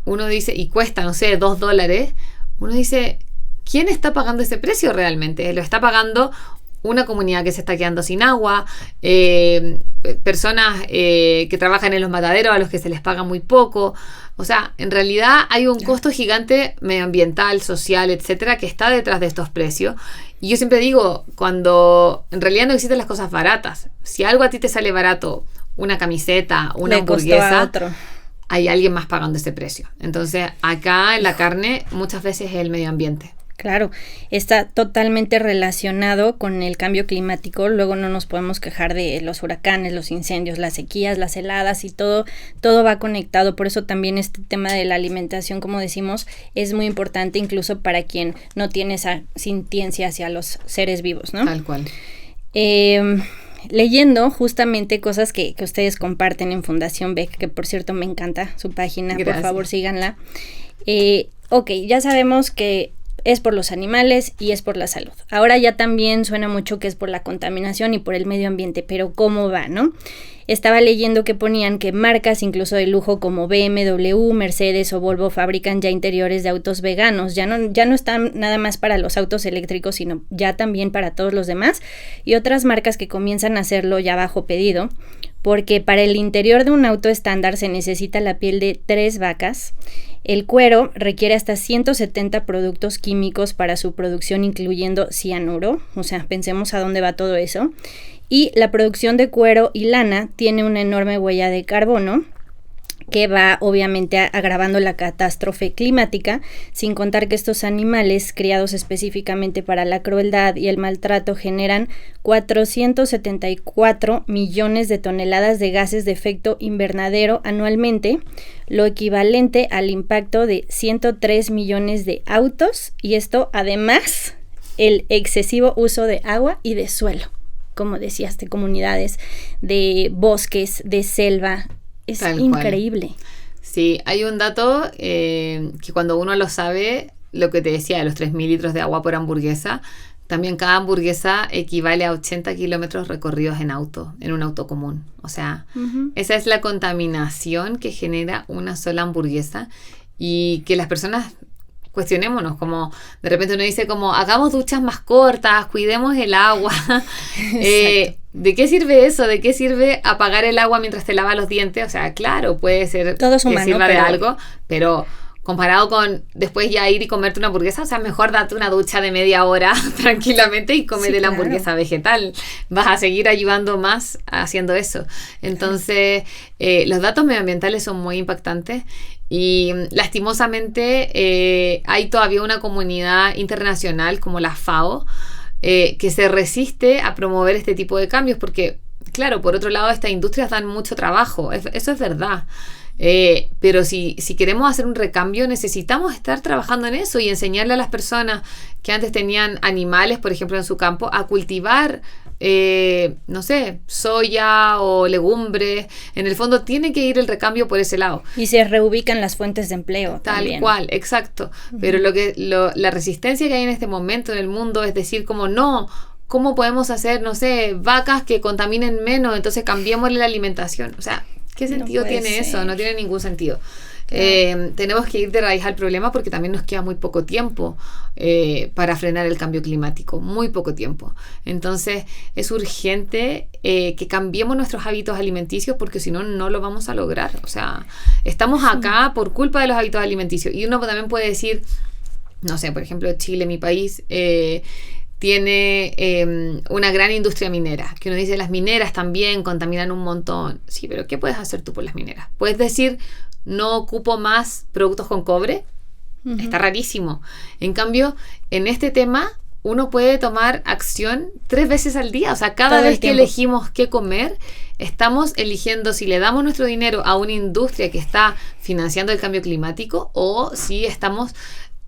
uno dice, y cuesta, $2, uno dice, ¿quién está pagando ese precio realmente? ¿Lo está pagando una comunidad que se está quedando sin agua? Personas que trabajan en los mataderos a los que se les paga muy poco. O sea, en realidad hay un costo gigante medioambiental, social, etcétera, que está detrás de estos precios. Y yo siempre digo, cuando en realidad no existen las cosas baratas. Si algo a ti te sale barato, una camiseta, una hamburguesa, hay alguien más pagando ese precio. Entonces, acá en la carne muchas veces es el medio ambiente. Claro, está totalmente relacionado con el cambio climático. Luego no nos podemos quejar de los huracanes, los incendios, las sequías, las heladas, y todo va conectado. Por eso también este tema de la alimentación, como decimos, es muy importante incluso para quien no tiene esa sintiencia hacia los seres vivos, ¿no? Tal cual. Leyendo justamente cosas que ustedes comparten en Fundación Beck, que por cierto me encanta su página. Gracias. Por favor síganla. Ya sabemos que es por los animales y es por la salud. Ahora ya también suena mucho que es por la contaminación y por el medio ambiente, pero ¿cómo va, no? Estaba leyendo que ponían que marcas incluso de lujo como BMW, Mercedes o Volvo fabrican ya interiores de autos veganos. Ya no están nada más para los autos eléctricos, sino ya también para todos los demás. Y otras marcas que comienzan a hacerlo ya bajo pedido, porque para el interior de un auto estándar se necesita la piel de 3 vacas. El cuero requiere hasta 170 productos químicos para su producción, incluyendo cianuro. O sea, pensemos a dónde va todo eso. Y la producción de cuero y lana tiene una enorme huella de carbono, que va obviamente agravando la catástrofe climática, sin contar que estos animales criados específicamente para la crueldad y el maltrato generan 474 millones de toneladas de gases de efecto invernadero anualmente, lo equivalente al impacto de 103 millones de autos, y esto además el excesivo uso de agua y de suelo, como decías, de comunidades, de bosques, de selva. Es Tal increíble. cual. Sí, hay un dato que cuando uno lo sabe, lo que te decía de los 3.000 litros de agua por hamburguesa, también cada hamburguesa equivale a 80 kilómetros recorridos en auto, en un auto común. O sea, esa es la contaminación que genera una sola hamburguesa, y que las personas cuestionémonos, como de repente uno dice como hagamos duchas más cortas, cuidemos el agua. ¿De qué sirve eso? ¿De qué sirve apagar el agua mientras te lavas los dientes? O sea, claro, puede ser todo es que humano, sirva de algo, pero comparado con después ya ir y comerte una hamburguesa, o sea, mejor date una ducha de media hora tranquilamente y comete la hamburguesa vegetal. Vas a seguir ayudando más haciendo eso. Entonces, los datos medioambientales son muy impactantes. Y lastimosamente hay todavía una comunidad internacional como la FAO que se resiste a promover este tipo de cambios porque, claro, por otro lado, estas industrias dan mucho trabajo, eso es verdad. Pero si queremos hacer un recambio, necesitamos estar trabajando en eso y enseñarle a las personas que antes tenían animales, por ejemplo, en su campo, a cultivar no sé, soya o legumbres. En el fondo tiene que ir el recambio por ese lado. Y se reubican las fuentes de empleo también. Tal cual, exacto. Pero la resistencia que hay en este momento en el mundo es decir como no, ¿cómo podemos hacer, no sé, vacas que contaminen menos? Entonces cambiémosle la alimentación. O sea, ¿qué sentido tiene eso? No tiene ningún sentido. Tenemos que ir de raíz al problema porque también nos queda muy poco tiempo para frenar el cambio climático, muy poco tiempo. Entonces es urgente que cambiemos nuestros hábitos alimenticios porque si no, no lo vamos a lograr. O sea, estamos acá por culpa de los hábitos alimenticios. Y uno también puede decir, no sé, por ejemplo, Chile, mi país, tiene una gran industria minera, que uno dice las mineras también contaminan un montón. Sí, pero ¿qué puedes hacer tú por las mineras? Puedes decir no ocupo más productos con cobre. Está rarísimo. En cambio, en este tema uno puede tomar acción 3 veces al día. O sea, cada vez que elegimos qué comer, estamos eligiendo si le damos nuestro dinero a una industria que está financiando el cambio climático o si estamos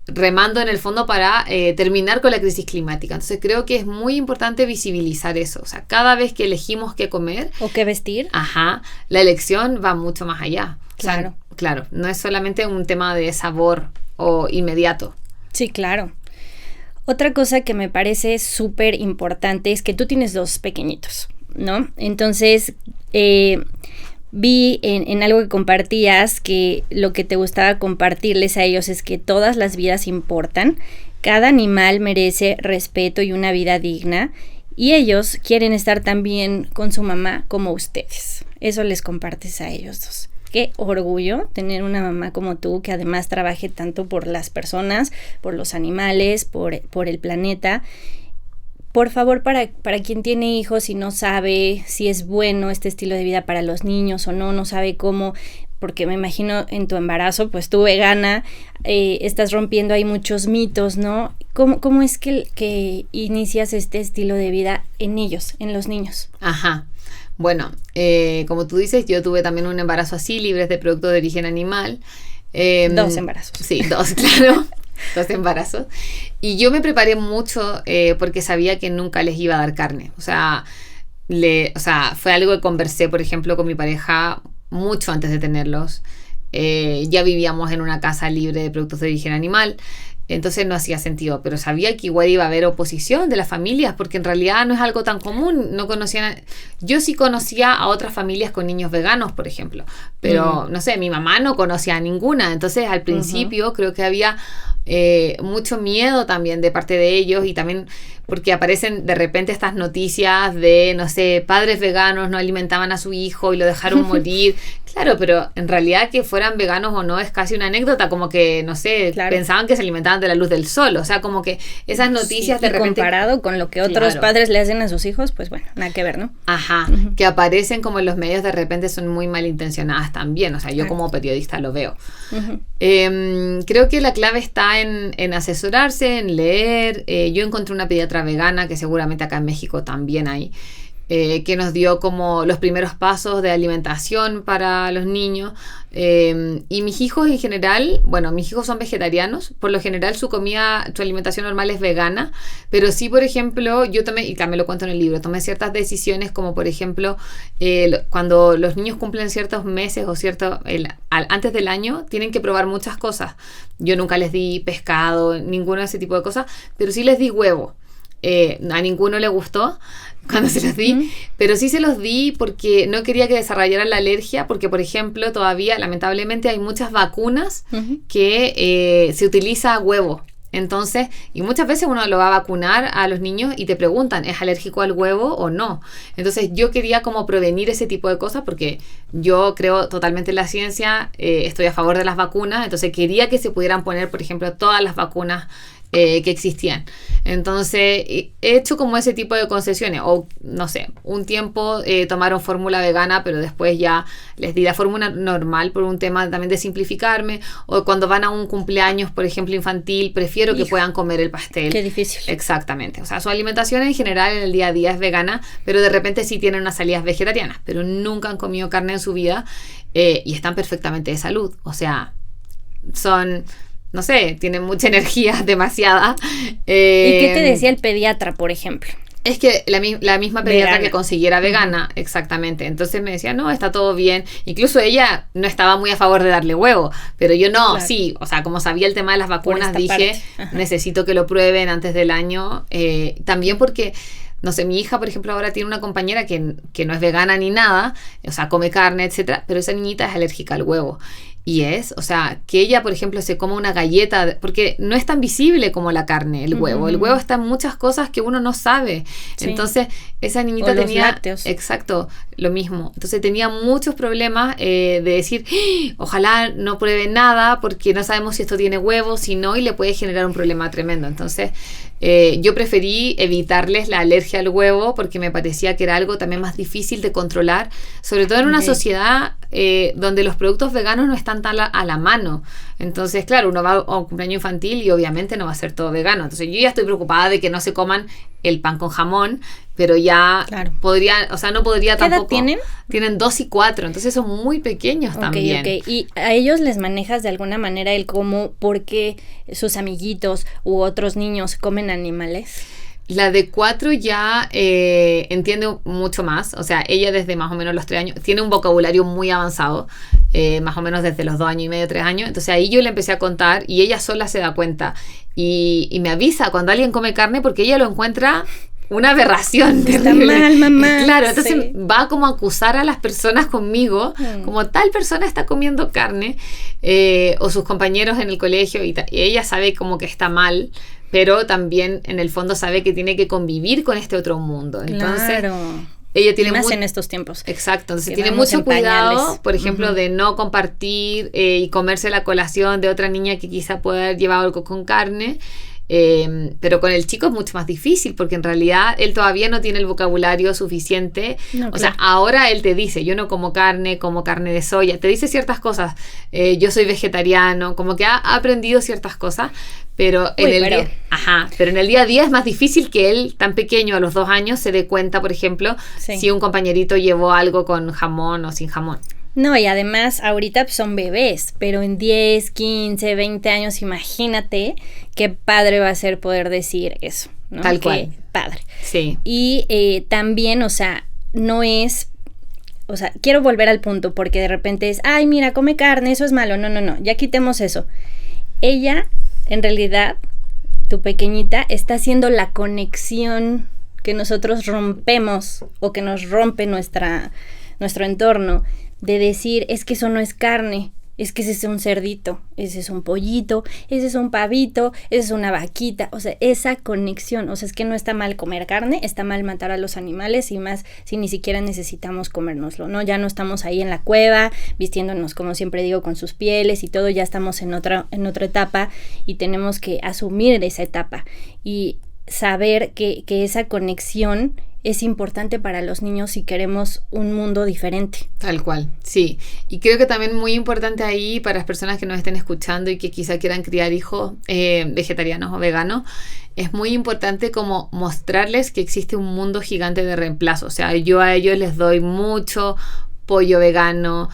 remando en el fondo para terminar con la crisis climática. Entonces creo que es muy importante visibilizar eso. O sea, cada vez que elegimos qué comer o qué vestir, la elección va mucho más allá. Claro. O sea, claro, no es solamente un tema de sabor o inmediato. Sí, claro. Otra cosa que me parece súper importante es que tú tienes 2 pequeñitos, ¿no? Entonces, vi en algo que compartías que lo que te gustaba compartirles a ellos es que todas las vidas importan, cada animal merece respeto y una vida digna, y ellos quieren estar tan bien con su mamá como ustedes. Eso les compartes a ellos 2. Qué orgullo tener una mamá como tú que además trabaje tanto por las personas, por los animales, por el planeta. Por favor, para quien tiene hijos y no sabe si es bueno este estilo de vida para los niños o no sabe cómo, porque me imagino en tu embarazo, pues tú vegana, estás rompiendo ahí muchos mitos, ¿no? ¿Cómo es que inicias este estilo de vida en ellos, en los niños? Ajá. Bueno, como tú dices, yo tuve también un embarazo así, libre de productos de origen animal. 2 embarazos. Sí, 2, claro. 2 embarazos. Y yo me preparé mucho porque sabía que nunca les iba a dar carne. O sea, fue algo que conversé, por ejemplo, con mi pareja mucho antes de tenerlos. Ya vivíamos en una casa libre de productos de origen animal. Entonces no hacía sentido, pero sabía que igual iba a haber oposición de las familias, porque en realidad no es algo tan común. No conocían. Yo sí conocía a otras familias con niños veganos, por ejemplo, pero no sé, mi mamá no conocía a ninguna. Entonces al principio creo que había mucho miedo también de parte de ellos, y también porque aparecen de repente estas noticias de, no sé, padres veganos no alimentaban a su hijo y lo dejaron morir. Claro, pero en realidad que fueran veganos o no es casi una anécdota, como que, no sé, claro, pensaban que se alimentaban de la luz del sol, o sea, como que esas noticias sí, de repente... comparado con lo que otros padres le hacen a sus hijos, pues bueno, nada que ver, ¿no? Ajá, que aparecen como en los medios de repente son muy malintencionadas también, o sea, yo como periodista lo veo. Creo que la clave está en asesorarse, en leer. Yo encontré una pediatra vegana, que seguramente acá en México también hay, que nos dio como los primeros pasos de alimentación para los niños. Y mis hijos en general, bueno, mis hijos son vegetarianos, por lo general su alimentación normal es vegana, pero sí, por ejemplo, yo tomé, y también lo cuento en el libro, tomé ciertas decisiones como por ejemplo, cuando los niños cumplen ciertos meses o antes del año, tienen que probar muchas cosas. Yo nunca les di pescado, ninguno de ese tipo de cosas, pero sí les di huevo. A ninguno le gustó cuando se los di, pero sí se los di porque no quería que desarrollaran la alergia, porque por ejemplo todavía lamentablemente hay muchas vacunas que se utiliza huevo. Entonces, y muchas veces uno lo va a vacunar a los niños y te preguntan, ¿es alérgico al huevo o no? Entonces yo quería como prevenir ese tipo de cosas, porque yo creo totalmente en la ciencia, estoy a favor de las vacunas, entonces quería que se pudieran poner, por ejemplo, todas las vacunas que existían. Entonces he hecho como ese tipo de concesiones, o no sé, un tiempo tomaron fórmula vegana, pero después ya les di la fórmula normal por un tema también de simplificarme, o cuando van a un cumpleaños, por ejemplo, infantil, prefiero que puedan comer el pastel. Qué difícil. Exactamente, o sea, su alimentación en general en el día a día es vegana, pero de repente sí tienen unas salidas vegetarianas, pero nunca han comido carne en su vida, y están perfectamente de salud, o sea, son... No sé, tienen mucha energía, demasiada. ¿Y qué te decía el pediatra, por ejemplo? Es que la misma pediatra vegana que consiguiera vegana, exactamente. Entonces me decía, no, está todo bien. Incluso ella no estaba muy a favor de darle huevo, pero yo no, claro. Sí. O sea, como sabía el tema de las vacunas, dije, necesito que lo prueben antes del año. También porque... No sé, mi hija, por ejemplo, ahora tiene una compañera que no es vegana ni nada, o sea, come carne, etcétera, pero esa niñita es alérgica al huevo. Y o sea, que ella, por ejemplo, se coma una galleta, porque no es tan visible como la carne, el huevo. El huevo está en muchas cosas que uno no sabe. Sí. Entonces, esa niñita tenía... Los lácteos. Exacto, lo mismo. Entonces, tenía muchos problemas de decir, ojalá no pruebe nada, porque no sabemos si esto tiene huevo, si no, y le puede generar un problema tremendo. Entonces... yo preferí evitarles la alergia al huevo porque me parecía que era algo también más difícil de controlar, sobre todo en una sociedad donde los productos veganos no están tan a la mano. Entonces, claro, uno va a un cumpleaños infantil y obviamente no va a ser todo vegano. Entonces yo ya estoy preocupada de que no se coman el pan con jamón, pero ya podría, o sea, no podría tampoco. ¿Qué edad tienen? Tienen 2 y 4, entonces son muy pequeños también. ¿Y a ellos les manejas de alguna manera el cómo, por qué sus amiguitos u otros niños comen animales? La de 4 ya entiende mucho más, o sea, ella desde más o menos los 3 años, tiene un vocabulario muy avanzado, más o menos desde los 2 años y medio, 3 años, entonces ahí yo le empecé a contar y ella sola se da cuenta y me avisa cuando alguien come carne porque ella lo encuentra una aberración terrible. Está mal, mamá. Claro, entonces va como a acusar a las personas conmigo, como tal persona está comiendo carne, o sus compañeros en el colegio, y ella sabe como que está mal, pero también en el fondo sabe que tiene que convivir con este otro mundo. Entonces, claro. Ella tiene más en estos tiempos. Exacto, entonces tiene mucho cuidado, por ejemplo, de no compartir y comerse la colación de otra niña que quizá pueda haber llevado algo con carne. Pero con el chico es mucho más difícil porque en realidad él todavía no tiene el vocabulario suficiente. O sea, ahora él te dice, yo no como carne de soya, te dice ciertas cosas, yo soy vegetariano, como que ha aprendido ciertas cosas, pero en el día a día es más difícil que él, tan pequeño, a los 2 años, se dé cuenta, por ejemplo, si un compañerito llevó algo con jamón o sin jamón. No, y además ahorita son bebés, pero en 10, 15, 20 años, imagínate qué padre va a ser poder decir eso, ¿no? Tal cual. Qué padre. Sí. Y también, o sea, no es... O sea, quiero volver al punto porque de repente es, ay, mira, come carne, eso es malo. No, ya quitemos eso. Ella, en realidad, tu pequeñita, está haciendo la conexión que nosotros rompemos o que nos rompe nuestro entorno, de decir, es que eso no es carne, es que ese es un cerdito, ese es un pollito, ese es un pavito, ese es una vaquita, o sea, esa conexión, o sea, es que no está mal comer carne, está mal matar a los animales y más si ni siquiera necesitamos comérnoslo, ¿no? Ya no estamos ahí en la cueva, vistiéndonos, como siempre digo, con sus pieles y todo, ya estamos en otra etapa y tenemos que asumir esa etapa y saber que esa conexión es importante para los niños si queremos un mundo diferente. Tal cual, sí. Y creo que también muy importante ahí para las personas que nos estén escuchando y que quizá quieran criar hijos vegetarianos o veganos, es muy importante como mostrarles que existe un mundo gigante de reemplazo. O sea, yo a ellos les doy mucho pollo vegano,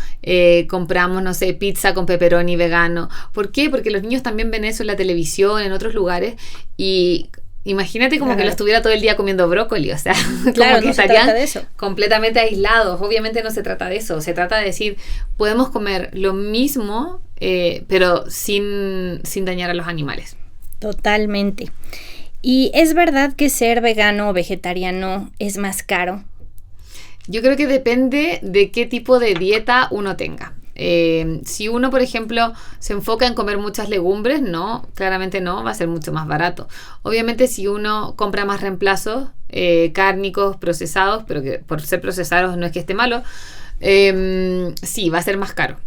compramos, no sé, pizza con pepperoni vegano. ¿Por qué? Porque los niños también ven eso en la televisión, en otros lugares, y imagínate como que lo estuviera todo el día comiendo brócoli, o sea, claro, como que no estarían se trata de eso. completamente aislados. Obviamente no se trata de eso, se trata de decir, podemos comer lo mismo, pero sin dañar a los animales. Totalmente. ¿Y es verdad que ser vegano o vegetariano es más caro? Yo creo que depende de qué tipo de dieta uno tenga. Si uno, por ejemplo, se enfoca en comer muchas legumbres, no, claramente no, va a ser mucho más barato. Obviamente si uno compra más reemplazos cárnicos, procesados, pero que por ser procesados no es que esté malo, sí, va a ser más caro.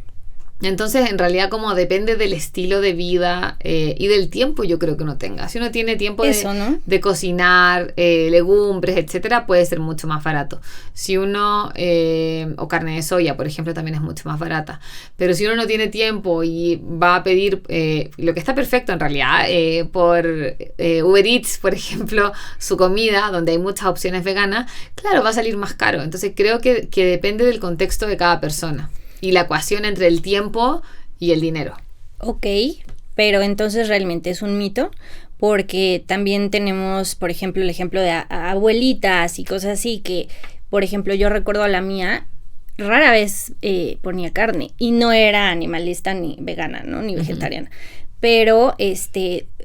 Entonces, en realidad, como depende del estilo de vida y del tiempo, yo creo que uno tenga. Si uno tiene tiempo de cocinar, legumbres, etcétera, puede ser mucho más barato. Si uno, o carne de soya, por ejemplo, también es mucho más barata. Pero si uno no tiene tiempo y va a pedir, lo que está perfecto en realidad, por Uber Eats, por ejemplo, su comida, donde hay muchas opciones veganas, claro, va a salir más caro. Entonces, creo que depende del contexto de cada persona. Y la ecuación entre el tiempo y el dinero. Ok, pero entonces realmente es un mito, porque también tenemos, por ejemplo, el ejemplo de abuelitas y cosas así, que, por ejemplo, yo recuerdo a la mía, rara vez ponía carne, y no era animalista ni vegana, ¿no? Ni vegetariana. Pero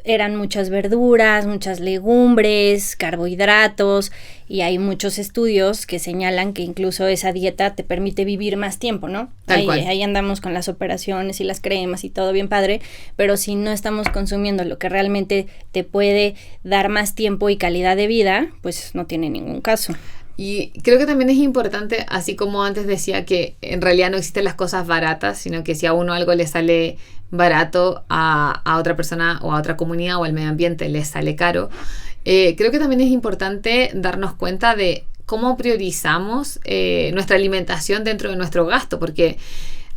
eran muchas verduras, muchas legumbres, carbohidratos, y hay muchos estudios que señalan que incluso esa dieta te permite vivir más tiempo, ¿no? Ahí andamos con las operaciones y las cremas y todo bien padre, pero si no estamos consumiendo lo que realmente te puede dar más tiempo y calidad de vida, pues no tiene ningún caso. Y creo que también es importante, así como antes decía que en realidad no existen las cosas baratas, sino que si a uno algo le sale barato, a otra persona o a otra comunidad o al medio ambiente le sale caro. Creo que también es importante darnos cuenta de cómo priorizamos nuestra alimentación dentro de nuestro gasto, porque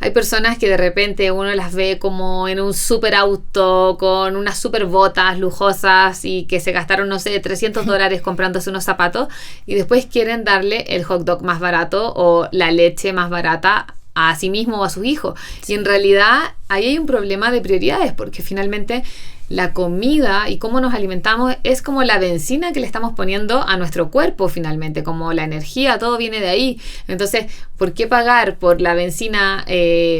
hay personas que de repente uno las ve como en un super auto con unas super botas lujosas y que se gastaron, no sé, $300 comprándose unos zapatos y después quieren darle el hot dog más barato o la leche más barata a sí mismo o a sus hijos. Sí. Y en realidad ahí hay un problema de prioridades, porque finalmente la comida y cómo nos alimentamos es como la benzina que le estamos poniendo a nuestro cuerpo finalmente, como la energía, todo viene de ahí. Entonces, ¿por qué pagar por la benzina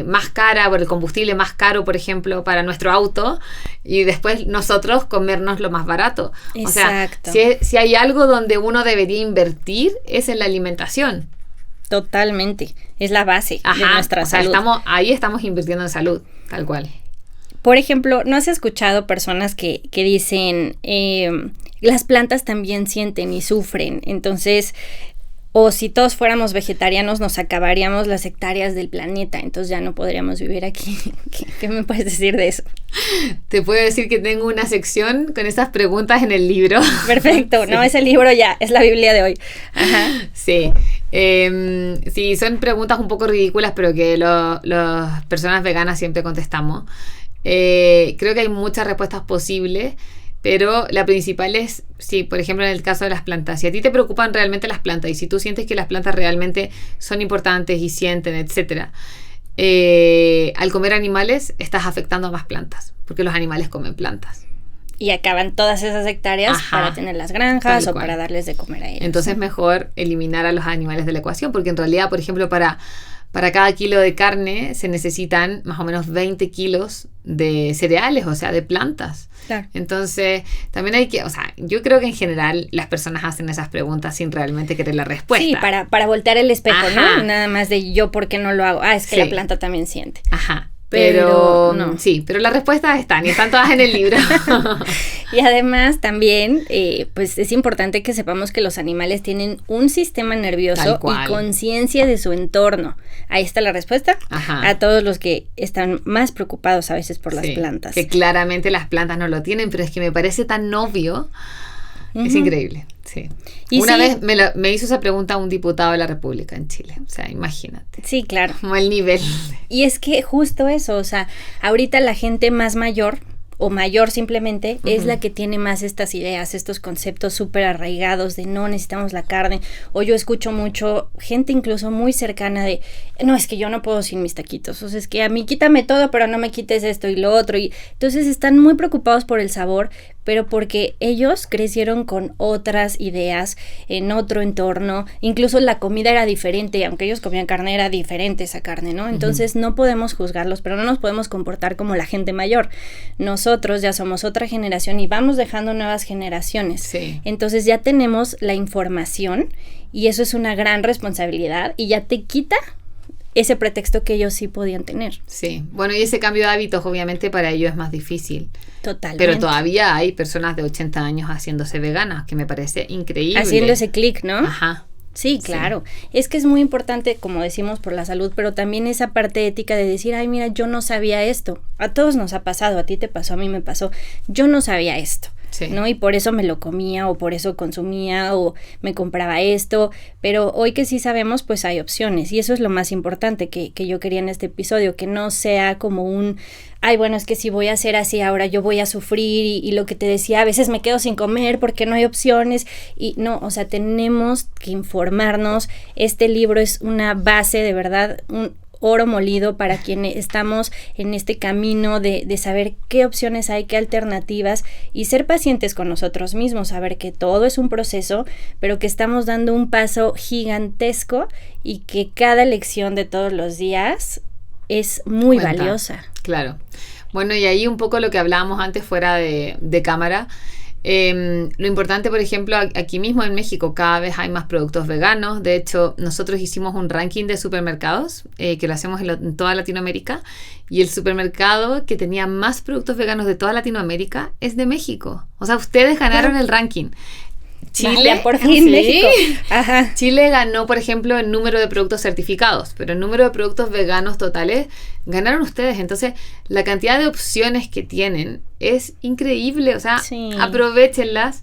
más cara, por el combustible más caro, por ejemplo, para nuestro auto y después nosotros comernos lo más barato? Exacto. O sea, si hay algo donde uno debería invertir es en la alimentación. Totalmente, es la base de nuestra salud. Ahí estamos invirtiendo en salud, tal cual. Por ejemplo, ¿no has escuchado personas que dicen las plantas también sienten y sufren? Entonces, o si todos fuéramos vegetarianos nos acabaríamos las hectáreas del planeta, entonces ya no podríamos vivir aquí. ¿Qué me puedes decir de eso? Te puedo decir que tengo una sección con esas preguntas en el libro. Perfecto, sí. No es el libro ya, es la Biblia de hoy. Ajá. Sí. Sí, son preguntas un poco ridículas, pero que las personas veganas siempre contestamos. Creo que hay muchas respuestas posibles, pero la principal es, sí, por ejemplo, en el caso de las plantas. Si a ti te preocupan realmente las plantas y si tú sientes que las plantas realmente son importantes y sienten, etcétera, al comer animales estás afectando a más plantas, porque los animales comen plantas. Y acaban todas esas hectáreas para tener las granjas o para darles de comer a ellos. Entonces mejor eliminar a los animales de la ecuación, porque en realidad, por ejemplo, para cada kilo de carne se necesitan más o menos 20 kilos de cereales, o sea, de plantas. Claro. Entonces, también hay que, o sea, yo creo que en general las personas hacen esas preguntas sin realmente querer la respuesta. Sí, para voltear el espejo, ¿no? Nada más de yo, ¿por qué no lo hago? Es que la planta también siente. Ajá. pero no. Sí, pero las respuestas están y están todas en el libro. Y además también, pues es importante que sepamos que los animales tienen un sistema nervioso y conciencia de su entorno. Ahí está la respuesta. Ajá. A todos los que están más preocupados a veces por las plantas. Que claramente las plantas no lo tienen, pero es que me parece tan obvio. Es increíble, sí. Y una vez me hizo esa pregunta un diputado de la República en Chile. O sea, imagínate. Sí, claro. Como el nivel. Y es que justo eso, o sea, ahorita la gente más mayor o mayor simplemente es la que tiene más estas ideas, estos conceptos súper arraigados de no necesitamos la carne. O yo escucho mucho gente incluso muy cercana de no, es que yo no puedo sin mis taquitos, o sea, es que a mí quítame todo pero no me quites esto y lo otro, y entonces están muy preocupados por el sabor, pero porque ellos crecieron con otras ideas, en otro entorno, incluso la comida era diferente, aunque ellos comían carne, era diferente esa carne, ¿no? Entonces no podemos juzgarlos, pero no nos podemos comportar como la gente mayor. Nosotros ya somos otra generación y vamos dejando nuevas generaciones. Sí. Entonces ya tenemos la información y eso es una gran responsabilidad y ya te quita ese pretexto que ellos sí podían tener. Sí, bueno, y ese cambio de hábitos obviamente para ellos es más difícil. Totalmente. Pero todavía hay personas de 80 años haciéndose veganas, que me parece increíble. Haciendo ese clic, ¿no? Ajá. Sí, claro. Sí. Es que es muy importante, como decimos, por la salud, pero también esa parte ética de decir, ay, mira, yo no sabía esto. A todos nos ha pasado, a ti te pasó, a mí me pasó. Yo no sabía esto. Sí. ¿No? Y por eso me lo comía o por eso consumía o me compraba esto, pero hoy que sí sabemos, pues hay opciones y eso es lo más importante que yo quería en este episodio, que no sea como un, ay, bueno, es que si voy a hacer así ahora yo voy a sufrir y lo que te decía, a veces me quedo sin comer porque no hay opciones y no, o sea, tenemos que informarnos. Este libro es una base, de verdad, un oro molido para quienes estamos en este camino de saber qué opciones hay, qué alternativas y ser pacientes con nosotros mismos, saber que todo es un proceso, pero que estamos dando un paso gigantesco y que cada lección de todos los días es muy valiosa. Claro. Bueno, y ahí un poco lo que hablábamos antes fuera de cámara. Lo importante, por ejemplo, aquí mismo en México cada vez hay más productos veganos. De hecho, nosotros hicimos un ranking de supermercados que lo hacemos en toda Latinoamérica, y el supermercado que tenía más productos veganos de toda Latinoamérica es de México. O sea, ustedes ganaron el ranking. Chile, vale, por fin, ¿sí? México. Ajá. Chile ganó, por ejemplo, el número de productos certificados, pero el número de productos veganos totales ganaron ustedes. Entonces, la cantidad de opciones que tienen es increíble. O sea, aprovéchenlas.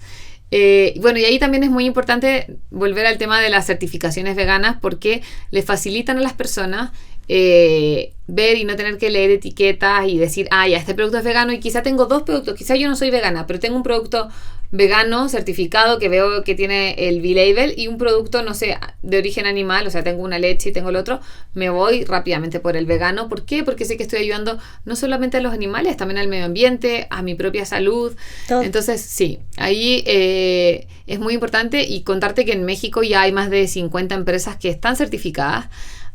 Bueno, y ahí también es muy importante volver al tema de las certificaciones veganas, porque le facilitan a las personas ver y no tener que leer etiquetas y decir, ah, ya, este producto es vegano y quizá tengo dos productos, quizá yo no soy vegana, pero tengo un producto vegano certificado que veo que tiene el B-Label y un producto, no sé, de origen animal, o sea, tengo una leche y tengo el otro, me voy rápidamente por el vegano. ¿Por qué? Porque sé que estoy ayudando no solamente a los animales, también al medio ambiente, a mi propia salud. Todo. Entonces, sí, ahí es muy importante, y contarte que en México ya hay más de 50 empresas que están certificadas.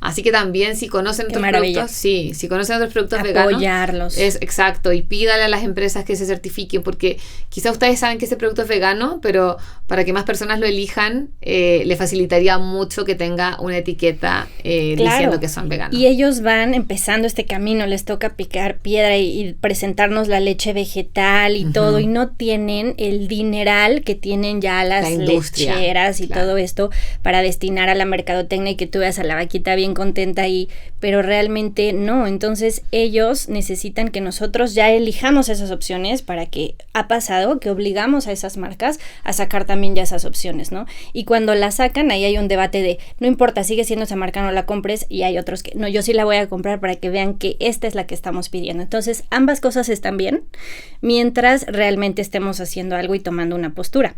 Así que también si conocen otros productos, si conocen otros productos veganos, apoyarlos. Exacto, y pídale a las empresas que se certifiquen, porque quizá ustedes saben que ese producto es vegano, pero para que más personas lo elijan, le facilitaría mucho que tenga una etiqueta diciendo que son veganos. Y ellos van empezando este camino, les toca picar piedra y presentarnos la leche vegetal y todo, y no tienen el dineral que tienen ya las lecheras y todo esto para destinar a la mercadotecnia y que tú veas a la vaquita bien contenta ahí, pero realmente no. Entonces ellos necesitan que nosotros ya elijamos esas opciones, para que ha pasado que obligamos a esas marcas a sacar también ya esas opciones, ¿no? Y cuando la sacan, ahí hay un debate de no importa, sigue siendo esa marca, no la compres, y hay otros que no, yo sí la voy a comprar para que vean que esta es la que estamos pidiendo. Entonces ambas cosas están bien mientras realmente estemos haciendo algo y tomando una postura.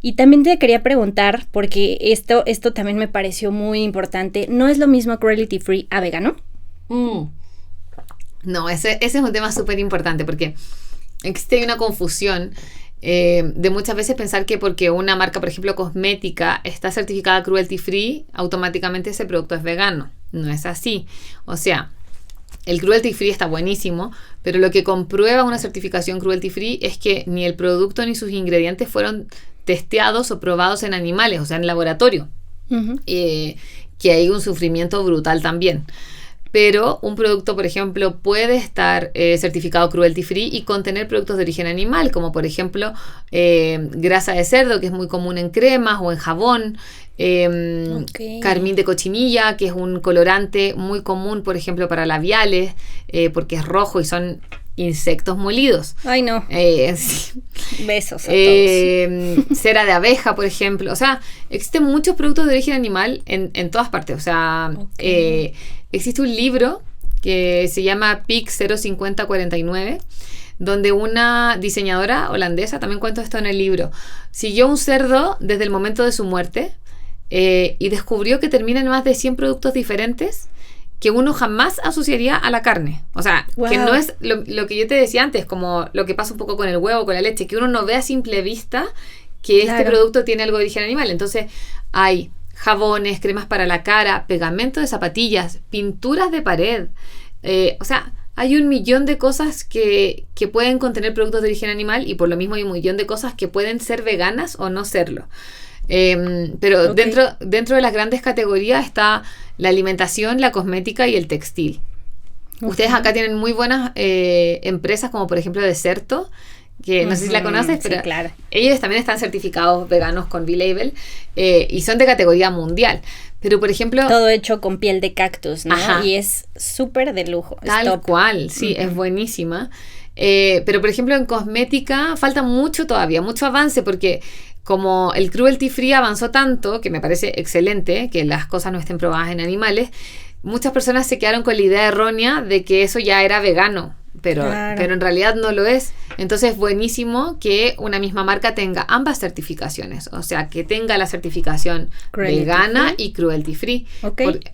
Y también te quería preguntar, porque esto también me pareció muy importante, ¿no es lo mismo cruelty free a vegano? No, ese es un tema súper importante, porque existe una confusión de muchas veces pensar que porque una marca, por ejemplo, cosmética, está certificada cruelty free, automáticamente ese producto es vegano. No es así. O sea, el cruelty free está buenísimo, pero lo que comprueba una certificación cruelty free es que ni el producto ni sus ingredientes fueron testeados o probados en animales, o sea, en laboratorio, que hay un sufrimiento brutal también. pero un producto, por ejemplo, puede estar certificado cruelty free y contener productos de origen animal, como por ejemplo grasa de cerdo, que es muy común en cremas o en jabón, carmín de cochinilla, que es un colorante muy común, por ejemplo, para labiales, porque es rojo y son insectos molidos. Ay, no. Sí. Besos a todos. Cera de abeja, por ejemplo. O sea, existen muchos productos de origen animal en todas partes. O sea, existe un libro que se llama PIC 05049, donde una diseñadora holandesa, también cuento esto en el libro, siguió un cerdo desde el momento de su muerte y descubrió que terminan más de 100 productos diferentes que uno jamás asociaría a la carne. O sea, wow, que no es lo que yo te decía antes, como lo que pasa un poco con el huevo, con la leche, que uno no ve a simple vista que este producto tiene algo de origen animal. Entonces, hay jabones, cremas para la cara, pegamento de zapatillas, pinturas de pared. O sea, hay un millón de cosas que pueden contener productos de origen animal y por lo mismo hay un millón de cosas que pueden ser veganas o no serlo. Pero dentro de las grandes categorías está la alimentación, la cosmética y el textil. Ustedes acá tienen muy buenas empresas, como por ejemplo Deserto, que no sé si la conoces, pero claro, ellos también están certificados veganos con B-Label y son de categoría mundial. Pero por ejemplo, todo hecho con piel de cactus, ¿no? Ajá. Y es súper de lujo. Tal cual, sí, es buenísima. Pero por ejemplo en cosmética falta mucho todavía, mucho avance, porque como el cruelty free avanzó tanto, que me parece excelente que las cosas no estén probadas en animales, muchas personas se quedaron con la idea errónea de que eso ya era vegano, pero en realidad no lo es. Entonces es buenísimo que una misma marca tenga ambas certificaciones, o sea, que tenga la certificación vegana y cruelty free,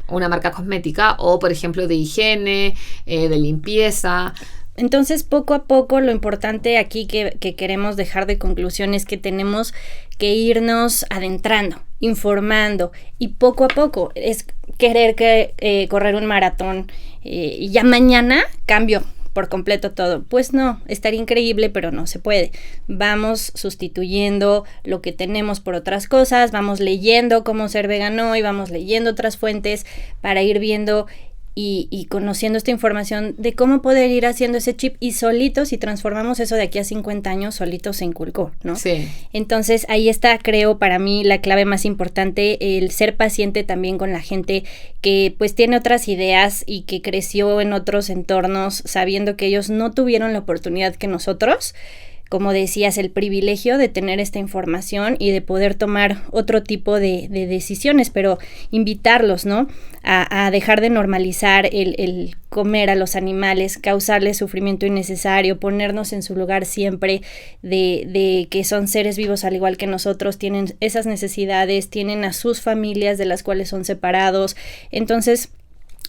una marca cosmética o por ejemplo de higiene, de limpieza. Entonces, poco a poco, lo importante aquí que queremos dejar de conclusión es que tenemos que irnos adentrando, informando, y poco a poco es querer correr un maratón y ya mañana cambio por completo todo. Pues no, estaría increíble, pero no se puede. Vamos sustituyendo lo que tenemos por otras cosas, vamos leyendo cómo ser vegano y vamos leyendo otras fuentes para ir viendo y conociendo esta información de cómo poder ir haciendo ese chip, y solitos, si transformamos eso de aquí a 50 años, solitos se inculcó, ¿no? Sí. Entonces ahí está, creo, para mí la clave más importante, el ser paciente también con la gente que pues tiene otras ideas y que creció en otros entornos sabiendo que ellos no tuvieron la oportunidad que nosotros. Como decías, el privilegio de tener esta información y de poder tomar otro tipo de decisiones, pero invitarlos, ¿no? A dejar de normalizar el comer a los animales, causarles sufrimiento innecesario, ponernos en su lugar siempre de que son seres vivos al igual que nosotros, tienen esas necesidades, tienen a sus familias de las cuales son separados. Entonces,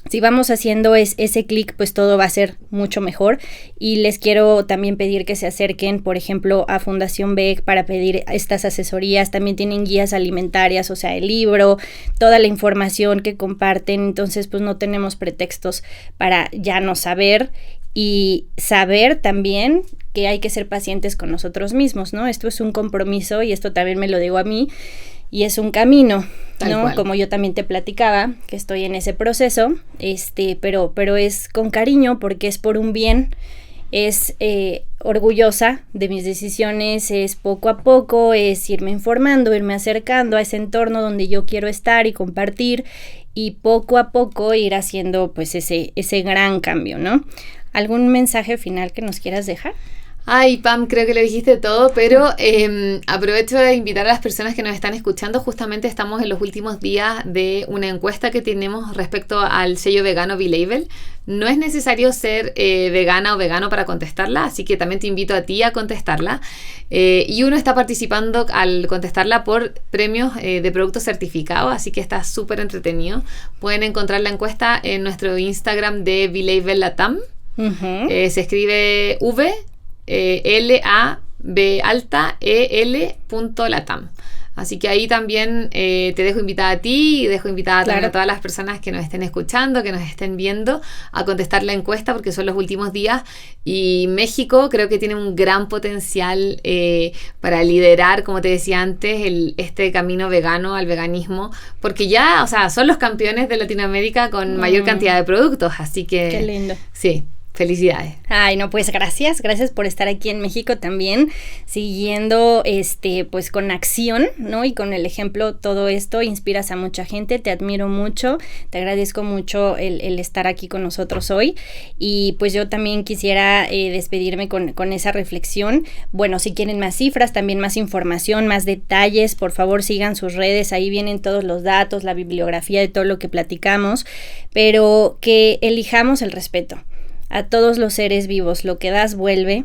si vamos haciendo ese clic, pues todo va a ser mucho mejor. Y les quiero también pedir que se acerquen, por ejemplo, a Fundación VEG para pedir estas asesorías. También tienen guías alimentarias, o sea, el libro, toda la información que comparten. Entonces, pues no tenemos pretextos para ya no saber, y saber también que hay que ser pacientes con nosotros mismos, ¿no? Esto es un compromiso y esto también me lo digo a mí. Y es un camino, ¿no? Como yo también te platicaba, que estoy en ese proceso, pero es con cariño porque es por un bien, es orgullosa de mis decisiones, es poco a poco, es irme informando, irme acercando a ese entorno donde yo quiero estar y compartir, y poco a poco ir haciendo pues ese gran cambio, ¿no? ¿Algún mensaje final que nos quieras dejar? Ay, Pam, creo que le dijiste todo, pero aprovecho de invitar a las personas que nos están escuchando. Justamente estamos en los últimos días de una encuesta que tenemos respecto al sello vegano B-Label. No es necesario ser vegana o vegano para contestarla, así que también te invito a ti a contestarla. Y uno está participando al contestarla por premios de productos certificados, así que está súper entretenido. Pueden encontrar la encuesta en nuestro Instagram de B-Label Latam. Uh-huh. Se escribe LABEL.latam. Así que ahí también te dejo invitada a ti y dejo invitada también a todas las personas que nos estén escuchando, que nos estén viendo, a contestar la encuesta porque son los últimos días y México creo que tiene un gran potencial para liderar, como te decía antes, este camino vegano al veganismo, porque ya, o sea, son los campeones de Latinoamérica con mayor cantidad de productos, así que... Qué lindo. Sí. Felicidades. Ay, no, pues gracias por estar aquí en México también, siguiendo pues con acción, ¿no? Y con el ejemplo todo esto, inspiras a mucha gente, te admiro mucho, te agradezco mucho el estar aquí con nosotros hoy y pues yo también quisiera despedirme con esa reflexión. Bueno, si quieren más cifras, también más información, más detalles, por favor sigan sus redes, ahí vienen todos los datos, la bibliografía de todo lo que platicamos, pero que elijamos el respeto a todos los seres vivos, lo que das vuelve,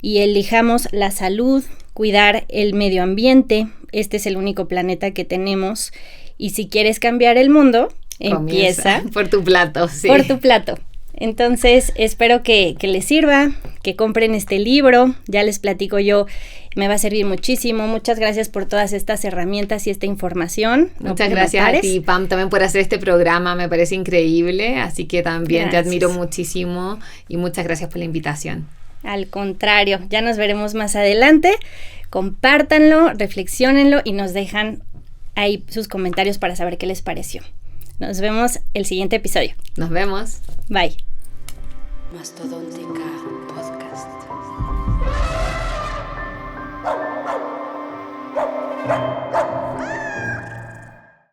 y elijamos la salud, cuidar el medio ambiente, este es el único planeta que tenemos, y si quieres cambiar el mundo, empieza por tu plato, sí. Por tu plato. Entonces, espero que les sirva, que compren este libro, ya les platico yo, me va a servir muchísimo. Muchas gracias por todas estas herramientas y esta información. Muchas gracias a ti, Pam, también por hacer este programa, me parece increíble, así que también te admiro muchísimo y muchas gracias por la invitación. Al contrario, ya nos veremos más adelante. Compártanlo, reflexiónenlo y nos dejan ahí sus comentarios para saber qué les pareció. Nos vemos el siguiente episodio. Nos vemos. Bye. Mastodóntica.